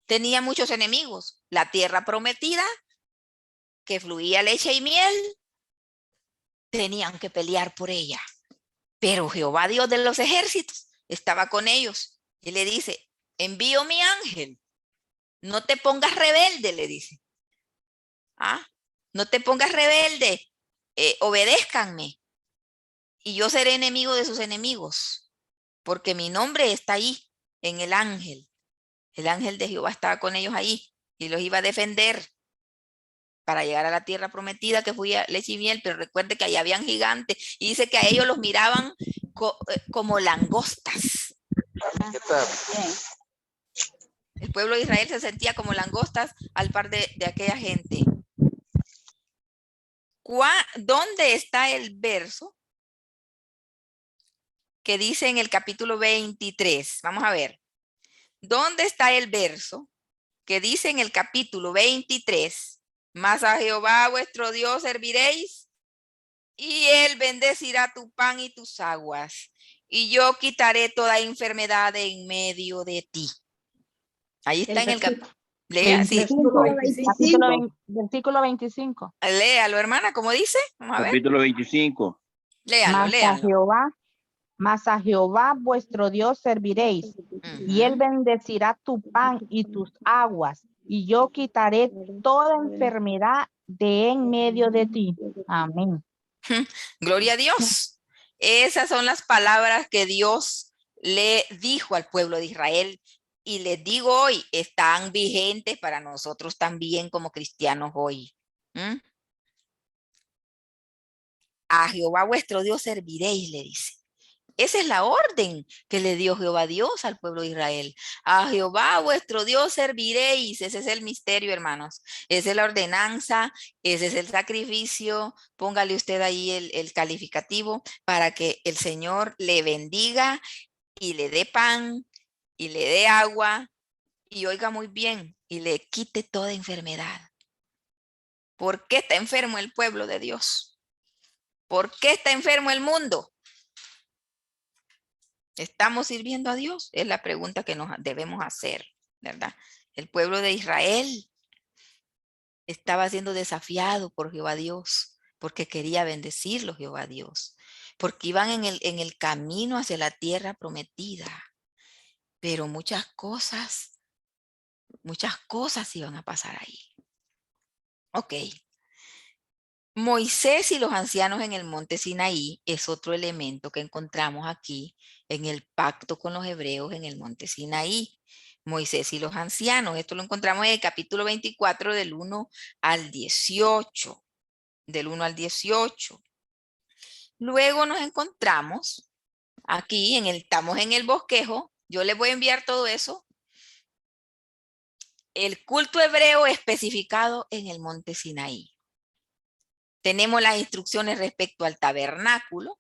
S1: tenía muchos enemigos. La tierra prometida, que fluía leche y miel, tenían que pelear por ella. Pero Jehová, Dios de los ejércitos, estaba con ellos y le dice, envío mi ángel. No te pongas rebelde, le dice. No te pongas rebelde. Obedézcanme. Y yo seré enemigo de sus enemigos, porque mi nombre está ahí, en el ángel. El ángel de Jehová estaba con ellos ahí y los iba a defender para llegar a la tierra prometida que fue leche y miel, pero recuerde que allá habían gigantes y dice que a ellos los miraban como langostas. El pueblo de Israel se sentía como langostas al par de aquella gente. ¿Dónde está el verso que dice en el capítulo 23? Vamos a ver. ¿Dónde está el verso que dice en el capítulo 23? Mas a Jehová vuestro Dios serviréis, y él bendecirá tu pan y tus aguas, y yo quitaré toda enfermedad de en medio de ti. Ahí está en el capítulo. Lea, sí.
S5: Versículo 25.
S1: Léalo, hermana, ¿cómo dice? Vamos a ver.
S9: Capítulo 25.
S1: Léalo, léalo.
S5: Mas a Jehová vuestro Dios serviréis, y él bendecirá tu pan y tus aguas, y yo quitaré toda enfermedad de en medio de ti. Amén.
S1: Gloria a Dios. Esas son las palabras que Dios le dijo al pueblo de Israel, y les digo hoy, están vigentes para nosotros también como cristianos hoy. A Jehová vuestro Dios serviréis, le dice. Esa es la orden que le dio Jehová Dios al pueblo de Israel. A Jehová vuestro Dios serviréis. Ese es el misterio, hermanos. Esa es la ordenanza, ese es el sacrificio. Póngale usted ahí el calificativo para que el Señor le bendiga y le dé pan y le dé agua y oiga muy bien y le quite toda enfermedad. ¿Por qué está enfermo el pueblo de Dios? ¿Por qué está enfermo el mundo? ¿Estamos sirviendo a Dios? Es la pregunta que nos debemos hacer, ¿verdad? El pueblo de Israel estaba siendo desafiado por Jehová Dios, porque quería bendecirlo Jehová Dios, porque iban en el camino hacia la tierra prometida, pero muchas cosas iban a pasar ahí. Ok. Moisés y los ancianos en el monte Sinaí es otro elemento que encontramos aquí en el pacto con los hebreos en el monte Sinaí. Moisés y los ancianos, esto lo encontramos en el capítulo 24 del 1 al 18. Del 1 al 18. Luego nos encontramos aquí, estamos en el bosquejo. Yo les voy a enviar todo eso. El culto hebreo especificado en el monte Sinaí. Tenemos las instrucciones respecto al tabernáculo,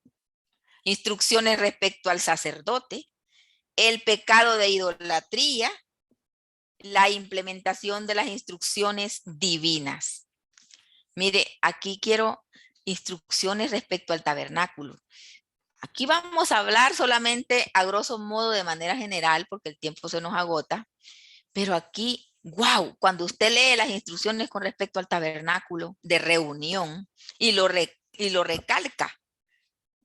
S1: instrucciones respecto al sacerdote, el pecado de idolatría, la implementación de las instrucciones divinas. Mire, aquí quiero instrucciones respecto al tabernáculo. Aquí vamos a hablar solamente a grosso modo de manera general porque el tiempo se nos agota, pero aquí, wow, cuando usted lee las instrucciones con respecto al tabernáculo de reunión y lo recalca,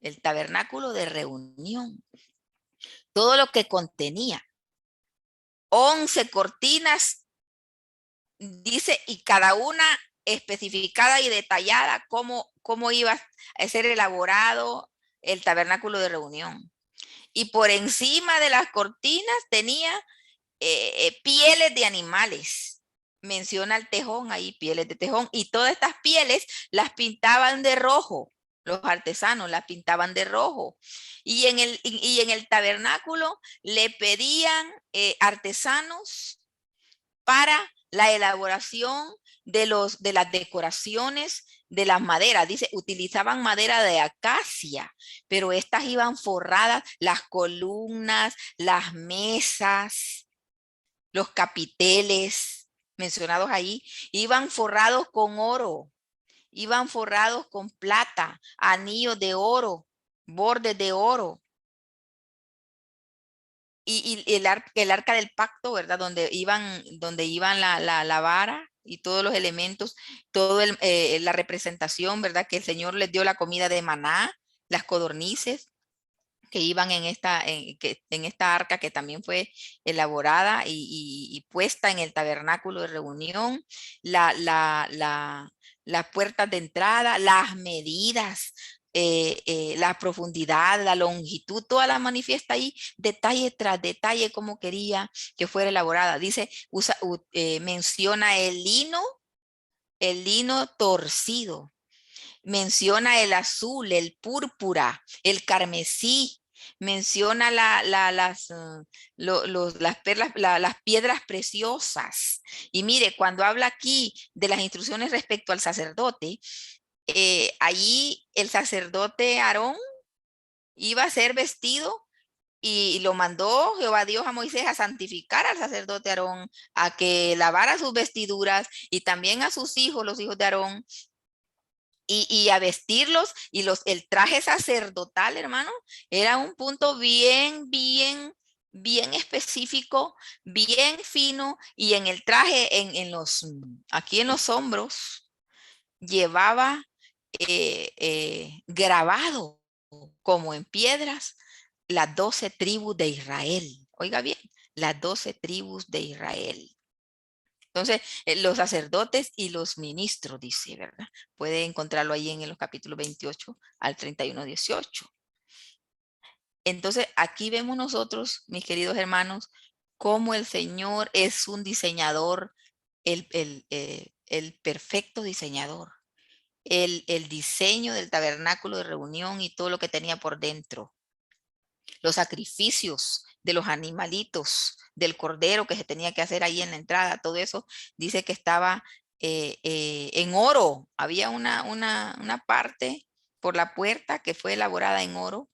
S1: el tabernáculo de reunión, todo lo que contenía, 11 cortinas, dice, y cada una especificada y detallada cómo iba a ser elaborado el tabernáculo de reunión. Y por encima de las cortinas tenía pieles de animales. Menciona el tejón ahí, pieles de tejón. Y todas estas pieles las pintaban de rojo. Los artesanos las pintaban de rojo. Y en el tabernáculo le pedían artesanos para la elaboración de las decoraciones de las maderas. Dice, utilizaban madera de acacia, pero estas iban forradas, las columnas, las mesas, los capiteles mencionados ahí, iban forrados con oro, iban forrados con plata, anillos de oro, bordes de oro. Y el arca del pacto, ¿verdad? Donde iban la vara y todos los elementos, todo la representación, ¿verdad? Que el Señor les dio la comida de maná, las codornices que iban en esta arca que también fue elaborada y puesta en el tabernáculo de reunión, las puertas de entrada, las medidas, la profundidad, la longitud, toda la manifiesta ahí, detalle tras detalle, como quería que fuera elaborada. Dice, menciona el lino torcido, menciona el azul, el púrpura, el carmesí, menciona las perlas, las piedras preciosas. Y mire, cuando habla aquí de las instrucciones respecto al sacerdote, allí el sacerdote Aarón iba a ser vestido y lo mandó Jehová Dios a Moisés a santificar al sacerdote Aarón, a que lavara sus vestiduras y también a sus hijos, los hijos de Aarón, y a vestirlos. Y el traje sacerdotal, hermano, era un punto bien específico, bien fino, y en el traje, aquí en los hombros, llevaba grabado como en piedras las 12 tribus de Israel. Oiga bien, las 12 tribus de Israel. Entonces, los sacerdotes y los ministros, dice, ¿verdad? Puede encontrarlo ahí en los capítulos 28 al 31, 18. Entonces, aquí vemos nosotros, mis queridos hermanos, cómo el Señor es un diseñador, el perfecto diseñador. El diseño del tabernáculo de reunión y todo lo que tenía por dentro. Los sacrificios de los animalitos, del cordero que se tenía que hacer ahí en la entrada, todo eso dice que estaba en oro. Había una parte por la puerta que fue elaborada en oro,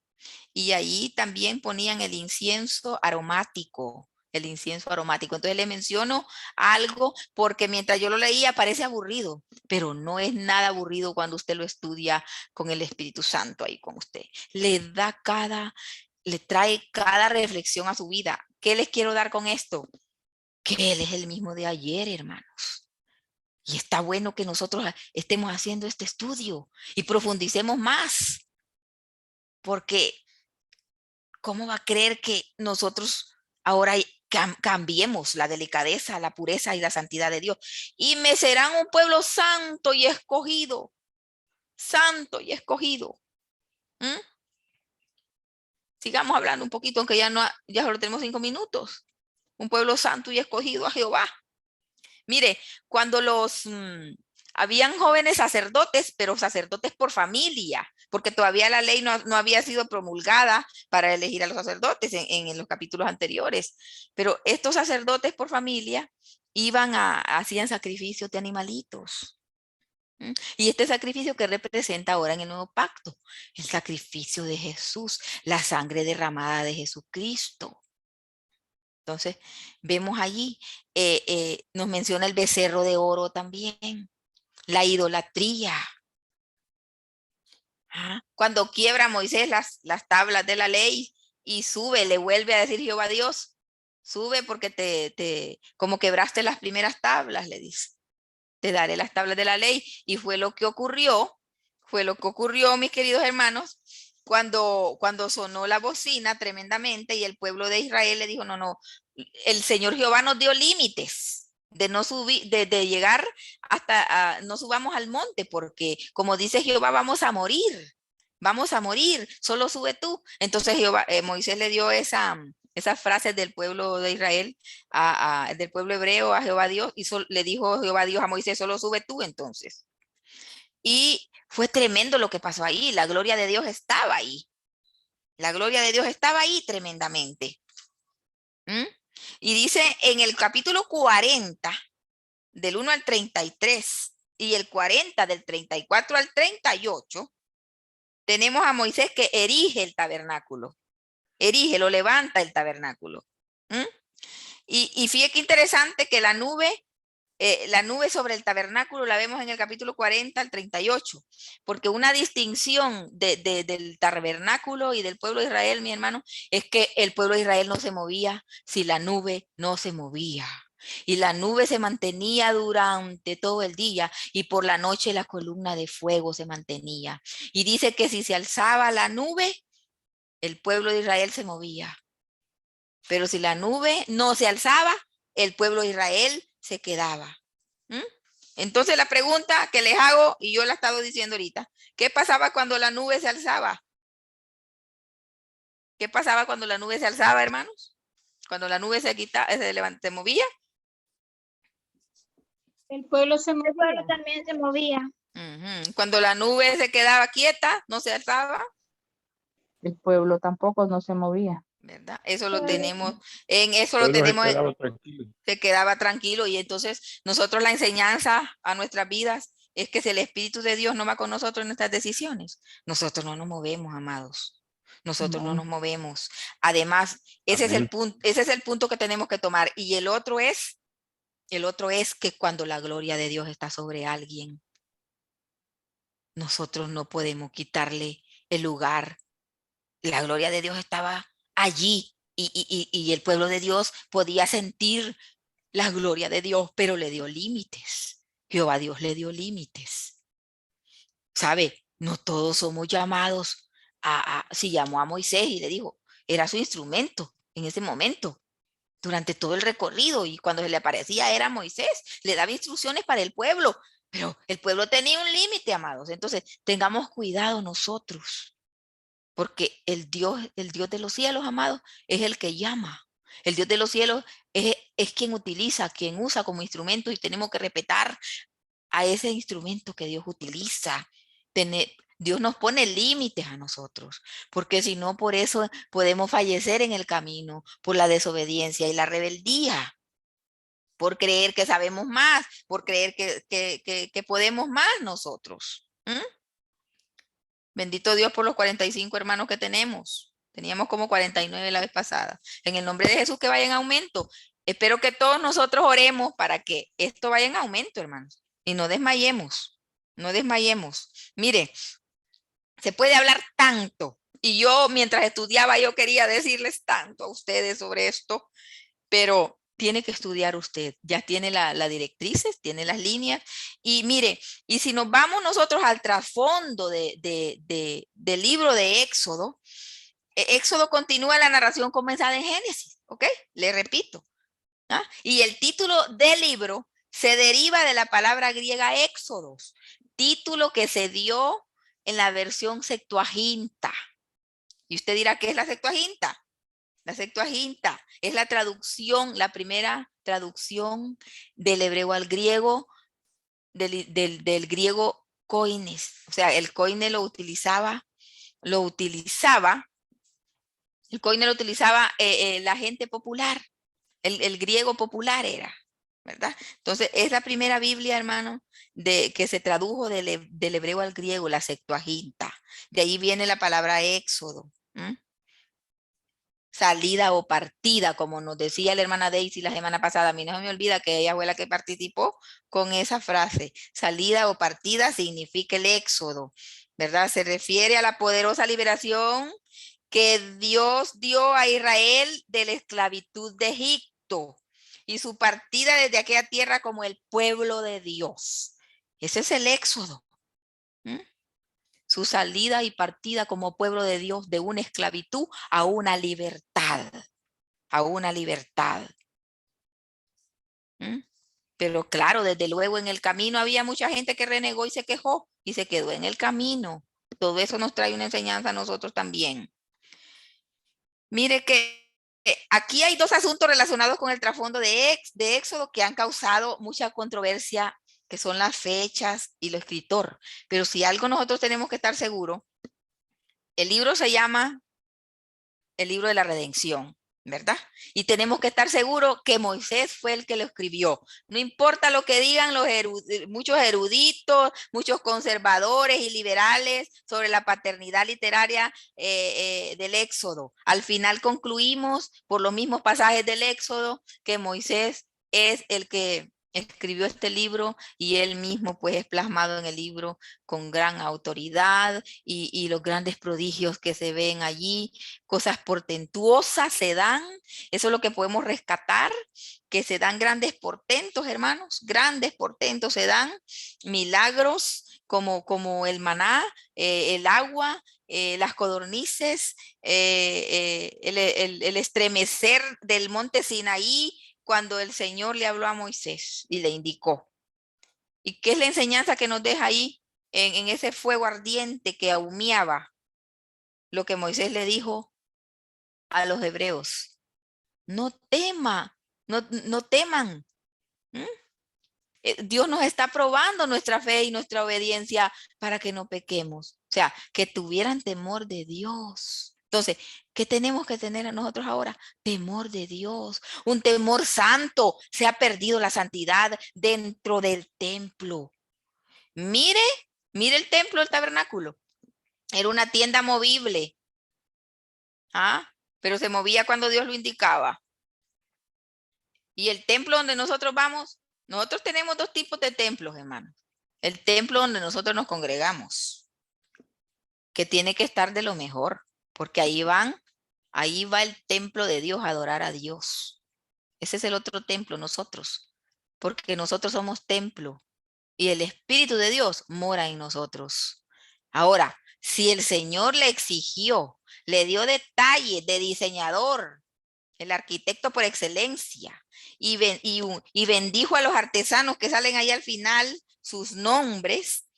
S1: y allí también ponían el incienso aromático. El incienso aromático. Entonces le menciono algo porque mientras yo lo leía parece aburrido, pero no es nada aburrido cuando usted lo estudia con el Espíritu Santo ahí con usted. Le trae cada reflexión a su vida. ¿Qué les quiero dar con esto? Que Él es el mismo de ayer, hermanos. Y está bueno que nosotros estemos haciendo este estudio y profundicemos más. Porque ¿cómo va a creer que nosotros ahora cambiemos la delicadeza, la pureza y la santidad de Dios? Y me serán un pueblo santo y escogido. Santo y escogido. Sigamos hablando un poquito, aunque ya solo tenemos 5 minutos. Un pueblo santo y escogido a Jehová. Mire, cuando habían jóvenes sacerdotes, pero sacerdotes por familia, porque todavía la ley no había sido promulgada para elegir a los sacerdotes en los capítulos anteriores. Pero estos sacerdotes por familia hacían sacrificios de animalitos. Y este sacrificio que representa ahora en el nuevo pacto, el sacrificio de Jesús, la sangre derramada de Jesucristo. Entonces, vemos allí, nos menciona el becerro de oro también, la idolatría. Cuando quiebra Moisés las tablas de la ley y sube, le vuelve a decir Jehová Dios, sube porque como quebraste las primeras tablas, le dice. Te daré las tablas de la ley. Y fue lo que ocurrió, mis queridos hermanos, cuando sonó la bocina tremendamente y el pueblo de Israel le dijo, no, el Señor Jehová nos dio límites de no subir, de llegar hasta, no subamos al monte, porque como dice Jehová, vamos a morir, solo sube tú. Entonces Moisés le dio esas frases del pueblo de Israel, del pueblo hebreo a Jehová Dios, y le dijo Jehová Dios a Moisés, solo sube tú entonces. Y fue tremendo lo que pasó ahí, la gloria de Dios estaba ahí. La gloria de Dios estaba ahí tremendamente. Y dice en el capítulo 40, del 1 al 33, y el 40 del 34 al 38, tenemos a Moisés que erige el tabernáculo. Lo levanta el tabernáculo. Y fíjate qué interesante que la nube sobre el tabernáculo la vemos en el capítulo 40 al 38, porque una distinción del tabernáculo y del pueblo de Israel, mi hermano, es que el pueblo de Israel no se movía si la nube no se movía. Y la nube se mantenía durante todo el día y por la noche la columna de fuego se mantenía. Y dice que si se alzaba la nube, el pueblo de Israel se movía. Pero si la nube no se alzaba, el pueblo de Israel se quedaba. Entonces la pregunta que les hago, y yo la he estado diciendo ahorita, ¿qué pasaba cuando la nube se alzaba? ¿Qué pasaba cuando la nube se alzaba, hermanos? Cuando la nube se movía.
S4: El pueblo también se movía.
S1: Cuando la nube se quedaba quieta, no se alzaba.
S5: El pueblo tampoco no se movía.
S1: ¿Verdad? Eso lo tenemos, en eso lo tenemos, se quedaba tranquilo. Y entonces nosotros la enseñanza a nuestras vidas es que si el Espíritu de Dios no va con nosotros en nuestras decisiones, nosotros no nos movemos, amados. Nosotros no nos movemos. Además, ese es el punto que tenemos que tomar. Y el otro es que cuando la gloria de Dios está sobre alguien, nosotros no podemos quitarle el lugar. La gloria de Dios estaba allí y el pueblo de Dios podía sentir la gloria de Dios, pero le dio límites. Jehová Dios le dio límites. ¿Sabe? No todos somos llamados si llamó a Moisés y le dijo, era su instrumento en ese momento, durante todo el recorrido, y cuando se le aparecía era Moisés, le daba instrucciones para el pueblo, pero el pueblo tenía un límite, amados. Entonces, tengamos cuidado nosotros. Porque el Dios de los cielos, amados, es el que llama. El Dios de los cielos es quien utiliza, quien usa como instrumento, y tenemos que respetar a ese instrumento que Dios utiliza. Dios nos pone límites a nosotros, porque si no, por eso podemos fallecer en el camino, por la desobediencia y la rebeldía, por creer que sabemos más, por creer que podemos más nosotros. Bendito Dios por los 45 hermanos que tenemos. Teníamos como 49 la vez pasada. En el nombre de Jesús, que vaya en aumento. Espero que todos nosotros oremos para que esto vaya en aumento, hermanos. Y no desmayemos. No desmayemos. Mire, se puede hablar tanto. Y yo, mientras estudiaba, yo quería decirles tanto a ustedes sobre esto. Pero tiene que estudiar usted. Ya tiene las directrices, tiene las líneas. Y mire, y si nos vamos nosotros al trasfondo del libro de Éxodo, Éxodo continúa la narración comenzada en Génesis, ¿ok? Le repito. Y el título del libro se deriva de la palabra griega Éxodos, título que se dio en la versión Septuaginta. Y usted dirá, ¿qué es la Septuaginta? La Septuaginta es la traducción, la primera traducción del hebreo al griego, del griego koines. O sea, el koine lo utilizaba la gente popular, el griego popular era. ¿verdad? Entonces, es la primera Biblia, hermano, que se tradujo del hebreo al griego, la Septuaginta. De ahí viene la palabra Éxodo. Salida o partida, como nos decía la hermana Daisy la semana pasada. A mí no se me olvida que ella fue la que participó con esa frase. Salida o partida significa el éxodo, ¿verdad? Se refiere a la poderosa liberación que Dios dio a Israel de la esclavitud de Egipto y su partida desde aquella tierra como el pueblo de Dios. Ese es el éxodo. Su salida y partida como pueblo de Dios de una esclavitud a una libertad, a una libertad. Pero claro, desde luego en el camino había mucha gente que renegó y se quejó y se quedó en el camino. Todo eso nos trae una enseñanza a nosotros también. Mire que aquí hay dos asuntos relacionados con el trasfondo de Éxodo que han causado mucha controversia, que son las fechas y lo escritor. Pero si algo nosotros tenemos que estar seguros, el libro se llama el libro de la redención, ¿verdad? Y tenemos que estar seguros que Moisés fue el que lo escribió. No importa lo que digan muchos eruditos, muchos conservadores y liberales sobre la paternidad literaria del Éxodo. Al final concluimos por los mismos pasajes del Éxodo que Moisés es el que escribió este libro y él mismo pues es plasmado en el libro con gran autoridad y los grandes prodigios que se ven allí, cosas portentuosas se dan, eso es lo que podemos rescatar, que se dan grandes portentos, hermanos, grandes portentos se dan, milagros como el maná, el agua, las codornices, el estremecer del monte Sinaí, cuando el Señor le habló a Moisés y le indicó. ¿Y qué es la enseñanza que nos deja ahí en ese fuego ardiente que ahumeaba? Lo que Moisés le dijo a los hebreos. No teman. Dios nos está probando nuestra fe y nuestra obediencia para que no pequemos. O sea, que tuvieran temor de Dios. Entonces, ¿qué tenemos que tener nosotros ahora? Temor de Dios, un temor santo. Se ha perdido la santidad dentro del templo. Mire el templo, el tabernáculo. Era una tienda movible. Pero se movía cuando Dios lo indicaba. Y el templo donde nosotros vamos, nosotros tenemos dos tipos de templos, hermanos. El templo donde nosotros nos congregamos, que tiene que estar de lo mejor. Porque ahí va el templo de Dios a adorar a Dios. Ese es el otro templo, nosotros. Porque nosotros somos templo y el Espíritu de Dios mora en nosotros. Ahora, si el Señor le exigió, le dio detalles de diseñador, el arquitecto por excelencia, y bendijo a los artesanos que salen ahí al final, sus nombres.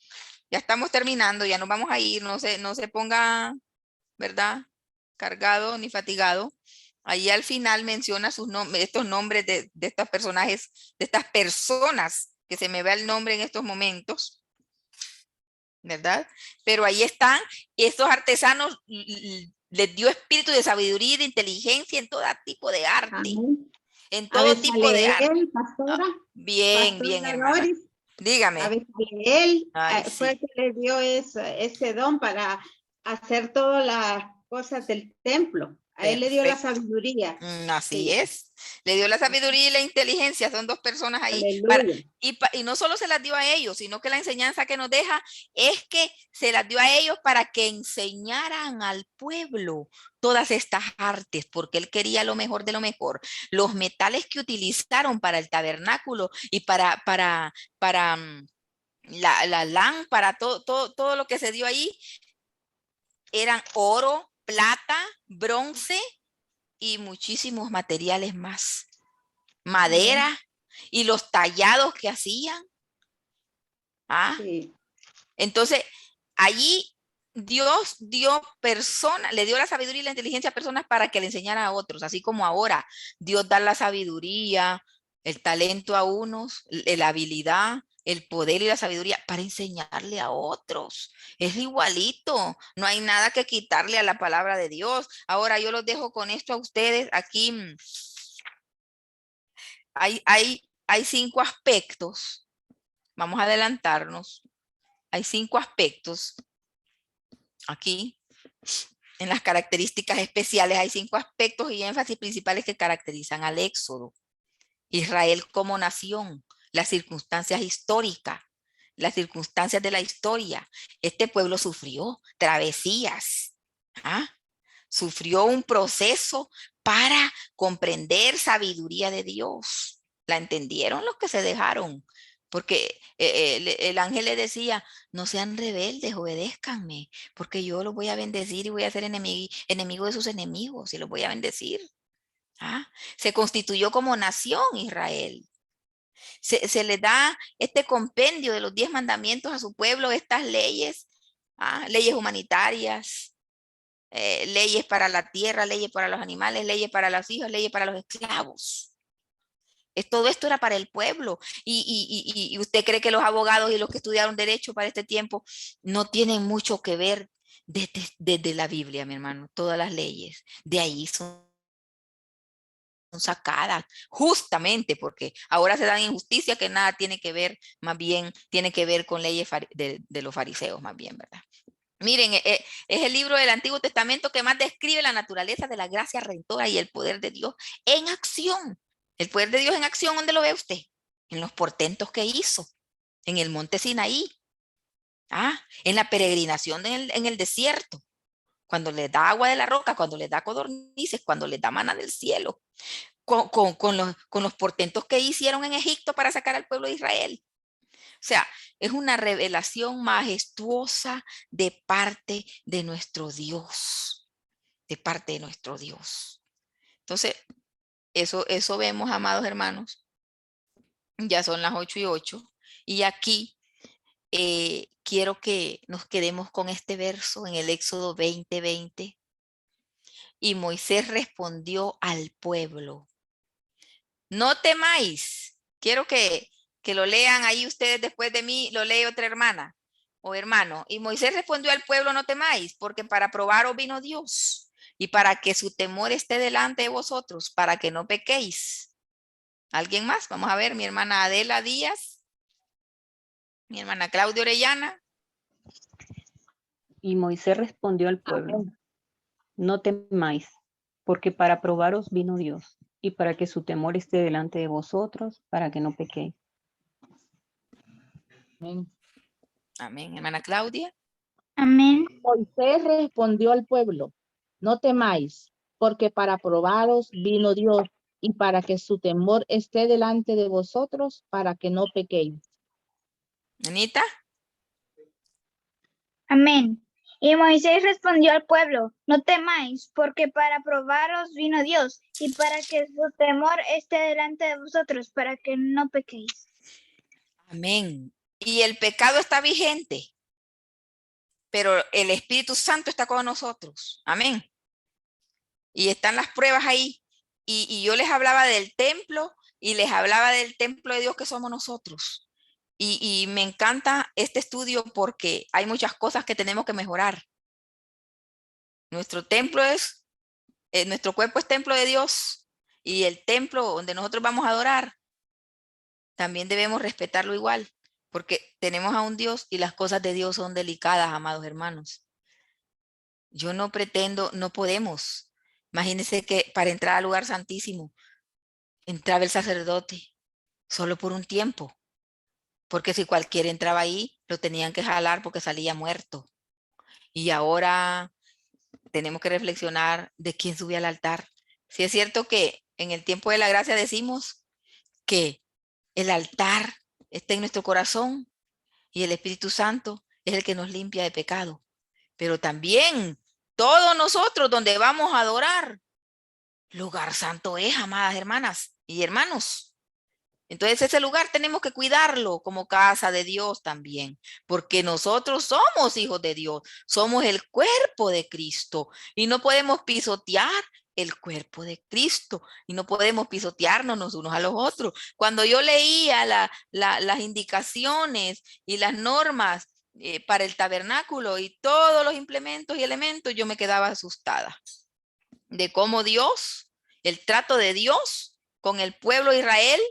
S1: Ya estamos terminando, ya nos vamos a ir, no se ponga, ¿verdad? Cargado ni fatigado. Ahí al final menciona estos nombres de estos personajes, de estas personas, que se me ve el nombre en estos momentos, ¿verdad? Pero ahí están, estos artesanos les dio espíritu de sabiduría y de inteligencia en todo tipo de arte.
S7: Amén.
S1: En todo tipo de arte.
S7: Pastora,
S1: bien, hermana. Dígame.
S7: A él fue
S1: sí.
S7: el que le dio ese don para hacer todas las cosas del templo. A él le dio la sabiduría.
S1: Así
S7: sí.
S1: es. Le dio la sabiduría y la inteligencia. Son dos personas ahí. Y no solo se las dio a ellos, sino que la enseñanza que nos deja es que se las dio a ellos para que enseñaran al pueblo todas estas artes, porque él quería lo mejor de lo mejor. Los metales que utilizaron para el tabernáculo y para la lámpara, todo lo que se dio ahí, eran oro, plata, bronce y muchísimos materiales más. Madera y los tallados que hacían. Sí. Entonces, allí Dios dio personas, le dio la sabiduría y la inteligencia a personas para que le enseñara a otros, así como ahora Dios da la sabiduría, el talento a unos, la habilidad, el poder y la sabiduría para enseñarle a otros. Es igualito, no hay nada que quitarle a la palabra de Dios. Ahora yo los dejo con esto a ustedes. Aquí hay hay 5 aspectos. Vamos a adelantarnos. Hay 5 aspectos aquí. En las características especiales hay 5 aspectos y énfasis principales que caracterizan al Éxodo. Israel como nación, las circunstancias históricas, las circunstancias de la historia. Este pueblo sufrió travesías, sufrió un proceso para comprender sabiduría de Dios. ¿La entendieron los que se dejaron? Porque el ángel le decía, no sean rebeldes, obedézcanme, porque yo los voy a bendecir y voy a ser enemigo de sus enemigos y los voy a bendecir. Se constituyó como nación Israel. Se le da este compendio de los 10 mandamientos a su pueblo, estas leyes, leyes humanitarias, leyes para la tierra, leyes para los animales, leyes para los hijos, leyes para los esclavos. Todo esto era para el pueblo. Y usted cree que los abogados y los que estudiaron derecho para este tiempo no tienen mucho que ver desde la Biblia, mi hermano. Todas las leyes de ahí son sacadas justamente porque ahora se dan injusticia que nada tiene que ver, más bien tiene que ver con leyes de los fariseos, más bien, ¿verdad? Miren, es el libro del Antiguo Testamento que más describe la naturaleza de la gracia redentora y el poder de Dios en acción. El poder de Dios en acción, ¿dónde lo ve usted? En los portentos que hizo, en el monte Sinaí, en la peregrinación en el desierto, cuando le da agua de la roca, cuando le da codornices, cuando le da maná del cielo, con los portentos que hicieron en Egipto para sacar al pueblo de Israel. O sea, es una revelación majestuosa de parte de nuestro Dios, de parte de nuestro Dios. Entonces, eso vemos, amados hermanos. Ya son las 8:08 y aquí quiero que nos quedemos con este verso en el Éxodo 20:20. Y Moisés respondió al pueblo: no temáis. Quiero que lo lean ahí ustedes después de mí, lo lee otra hermana o hermano. Y Moisés respondió al pueblo: no temáis, porque para probaros vino Dios y para que su temor esté delante de vosotros, para que no pequéis. ¿Alguien más? Vamos a ver, mi hermana Adela Díaz, mi hermana Claudia Orellana.
S8: Y Moisés respondió al pueblo: no temáis, porque para probaros vino Dios, y para que su temor esté delante de vosotros, para que no pequéis.
S5: Amén.
S1: Amén, hermana Claudia.
S4: Amén.
S5: Moisés respondió al pueblo: no temáis, porque para probaros vino Dios, y para que su temor esté delante de vosotros, para que no pequéis.
S1: Anita.
S4: Amén. Y Moisés respondió al pueblo: no temáis, porque para probaros vino Dios, y para que su temor esté delante de vosotros, para que no pequéis.
S1: Amén. Y el pecado está vigente, pero el Espíritu Santo está con nosotros. Amén. Y están las pruebas ahí. Y yo les hablaba del templo y les hablaba del templo de Dios que somos nosotros. Y me encanta este estudio porque hay muchas cosas que tenemos que mejorar. Nuestro templo nuestro cuerpo es templo de Dios y el templo donde nosotros vamos a adorar también debemos respetarlo igual, porque tenemos a un Dios y las cosas de Dios son delicadas, amados hermanos. Yo no pretendo, no podemos. Imagínense que para entrar al lugar santísimo entraba el sacerdote solo por un tiempo, porque si cualquiera entraba ahí, lo tenían que jalar porque salía muerto. Y ahora tenemos que reflexionar de quién sube al altar. Si es cierto que en el tiempo de la gracia decimos que el altar está en nuestro corazón y el Espíritu Santo es el que nos limpia de pecado. Pero también todos nosotros donde vamos a adorar, lugar santo es, amadas hermanas y hermanos. Entonces ese lugar tenemos que cuidarlo como casa de Dios también, porque nosotros somos hijos de Dios, somos el cuerpo de Cristo y no podemos pisotear el cuerpo de Cristo y no podemos pisotearnos los unos a los otros. Cuando yo leía las indicaciones y las normas para el tabernáculo y todos los implementos y elementos, yo me quedaba asustada de cómo Dios, el trato de Dios con el pueblo de Israel,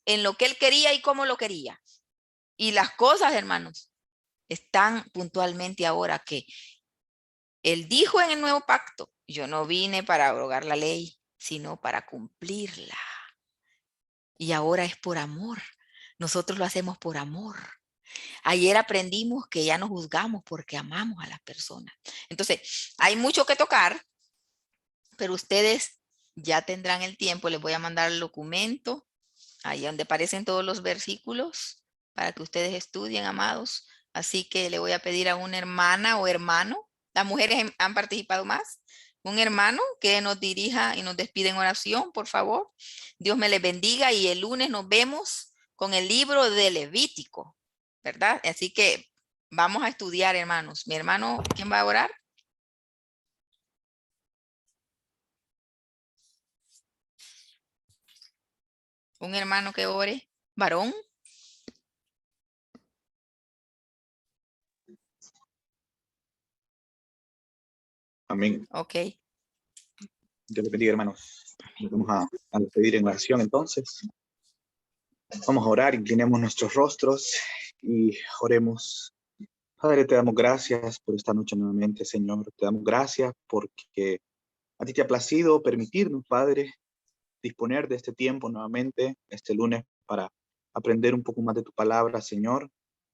S1: en lo que él quería y cómo lo quería. Y las cosas, hermanos, están puntualmente ahora que él dijo en el nuevo pacto, yo no vine para abrogar la ley, sino para cumplirla. Y ahora es por amor. Nosotros lo hacemos por amor. Ayer aprendimos que ya no juzgamos porque amamos a las personas. Entonces, hay mucho que tocar, pero ustedes ya tendrán el tiempo. Les voy a mandar el documento, ahí donde aparecen todos los versículos, para que ustedes estudien, amados. Así que le voy a pedir a una hermana o hermano, las mujeres han participado más, un hermano que nos dirija y nos despide en oración, por favor. Dios me les bendiga y el lunes nos vemos con el libro de Levítico, ¿verdad? Así que vamos a estudiar, hermanos. Mi hermano, ¿quién va a orar? Un hermano que ore, varón.
S9: Amén.
S1: Ok.
S9: Dios les bendiga, hermanos. Vamos a despedir en oración entonces. Vamos a orar, inclinemos nuestros rostros y oremos. Padre, te damos gracias por esta noche nuevamente, Señor. Te damos gracias porque a ti te ha placido permitirnos, Padre, disponer de este tiempo nuevamente, este lunes, para aprender un poco más de tu palabra, Señor,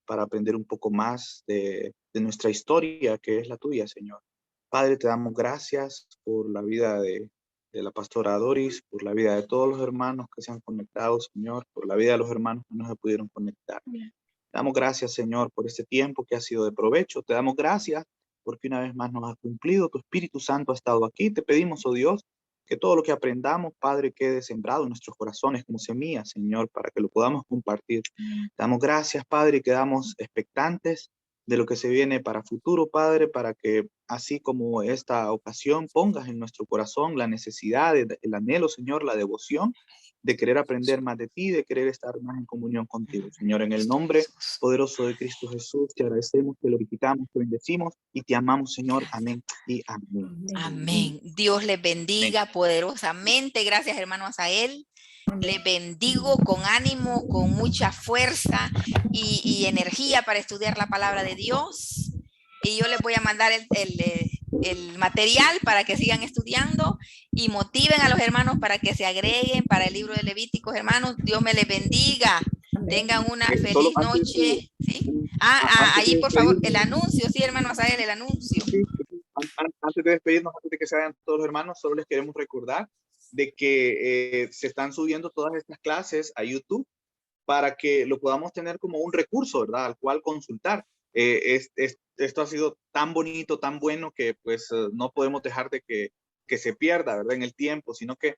S9: para aprender un poco más de nuestra historia, que es la tuya, Señor. Padre, te damos gracias por la vida de la pastora Doris, por la vida de todos los hermanos que se han conectado, Señor, por la vida de los hermanos que no se pudieron conectar. Te damos gracias, Señor, por este tiempo que ha sido de provecho. Te damos gracias porque una vez más nos has cumplido. Tu Espíritu Santo ha estado aquí. Te pedimos, oh Dios, que todo lo que aprendamos, Padre, quede sembrado en nuestros corazones como semilla, Señor, para que lo podamos compartir. Te damos gracias, Padre, y quedamos expectantes de lo que se viene para futuro, Padre, para que así como esta ocasión pongas en nuestro corazón la necesidad, el anhelo, Señor, la devoción de querer aprender más de ti, de querer estar más en comunión contigo. Señor, en el nombre poderoso de Cristo Jesús, te agradecemos, te glorificamos, te bendecimos y te amamos, Señor. Amén y amén.
S1: Amén. Dios les bendiga poderosamente. Gracias, hermano Asael. Les bendigo con ánimo, con mucha fuerza y energía para estudiar la palabra de Dios. Y yo les voy a mandar el material para que sigan estudiando y motiven a los hermanos para que se agreguen para el libro de Levíticos, hermanos. Dios me les bendiga. Tengan una feliz noche. ¿Sí? Ahí por favor, el anuncio, sí, hermano Asael, el anuncio.
S9: Sí. Antes de despedirnos, antes de que se vayan todos los hermanos, solo les queremos recordar de que se están subiendo todas estas clases a YouTube para que lo podamos tener como un recurso, ¿verdad? Al cual consultar. Esto ha sido tan bonito, tan bueno que pues no podemos dejar de que se pierda, ¿verdad? En el tiempo, sino que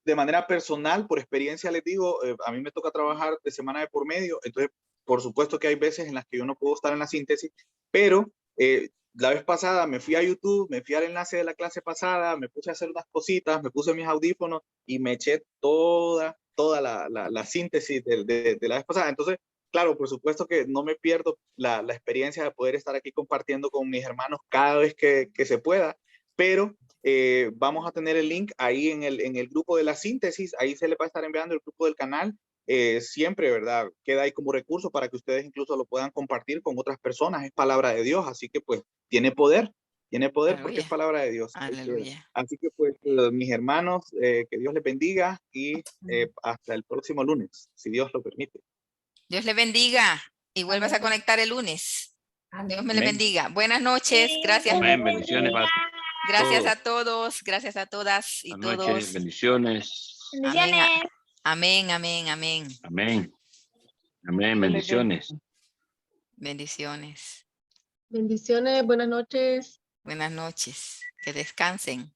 S9: de manera personal, por experiencia les digo, a mí me toca trabajar de semana de por medio, entonces por supuesto que hay veces en las que yo no puedo estar en la síntesis, pero la vez pasada me fui a YouTube, me fui al enlace de la clase pasada, me puse a hacer unas cositas, me puse mis audífonos y me eché toda la síntesis de la vez pasada. Entonces, claro, por supuesto que no me pierdo la experiencia de poder estar aquí compartiendo con mis hermanos cada vez que se pueda, pero vamos a tener el link ahí en el grupo de la síntesis, ahí se le va a estar enviando el grupo del canal. Siempre, ¿verdad? Queda ahí como recurso para que ustedes incluso lo puedan compartir con otras personas. Es palabra de Dios, así que pues tiene poder
S1: Aleluya.
S9: porque es palabra de Dios.
S1: Aleluya.
S9: Así que pues mis hermanos, que Dios les bendiga y hasta el próximo lunes, si Dios lo permite.
S1: Dios les bendiga y vuelvas a conectar el lunes. Dios me les
S9: Amén.
S1: bendiga. Buenas noches. Gracias.
S10: Amén. Bendiciones para
S1: Gracias
S10: todos.
S1: a todos. Gracias a todas y
S10: Buenas
S1: todos.
S10: noches. Bendiciones.
S4: Bendiciones.
S1: Amén, amén, amén.
S10: Amén. Amén. Bendiciones.
S1: Bendiciones.
S11: Bendiciones, buenas noches.
S1: Buenas noches. Que descansen.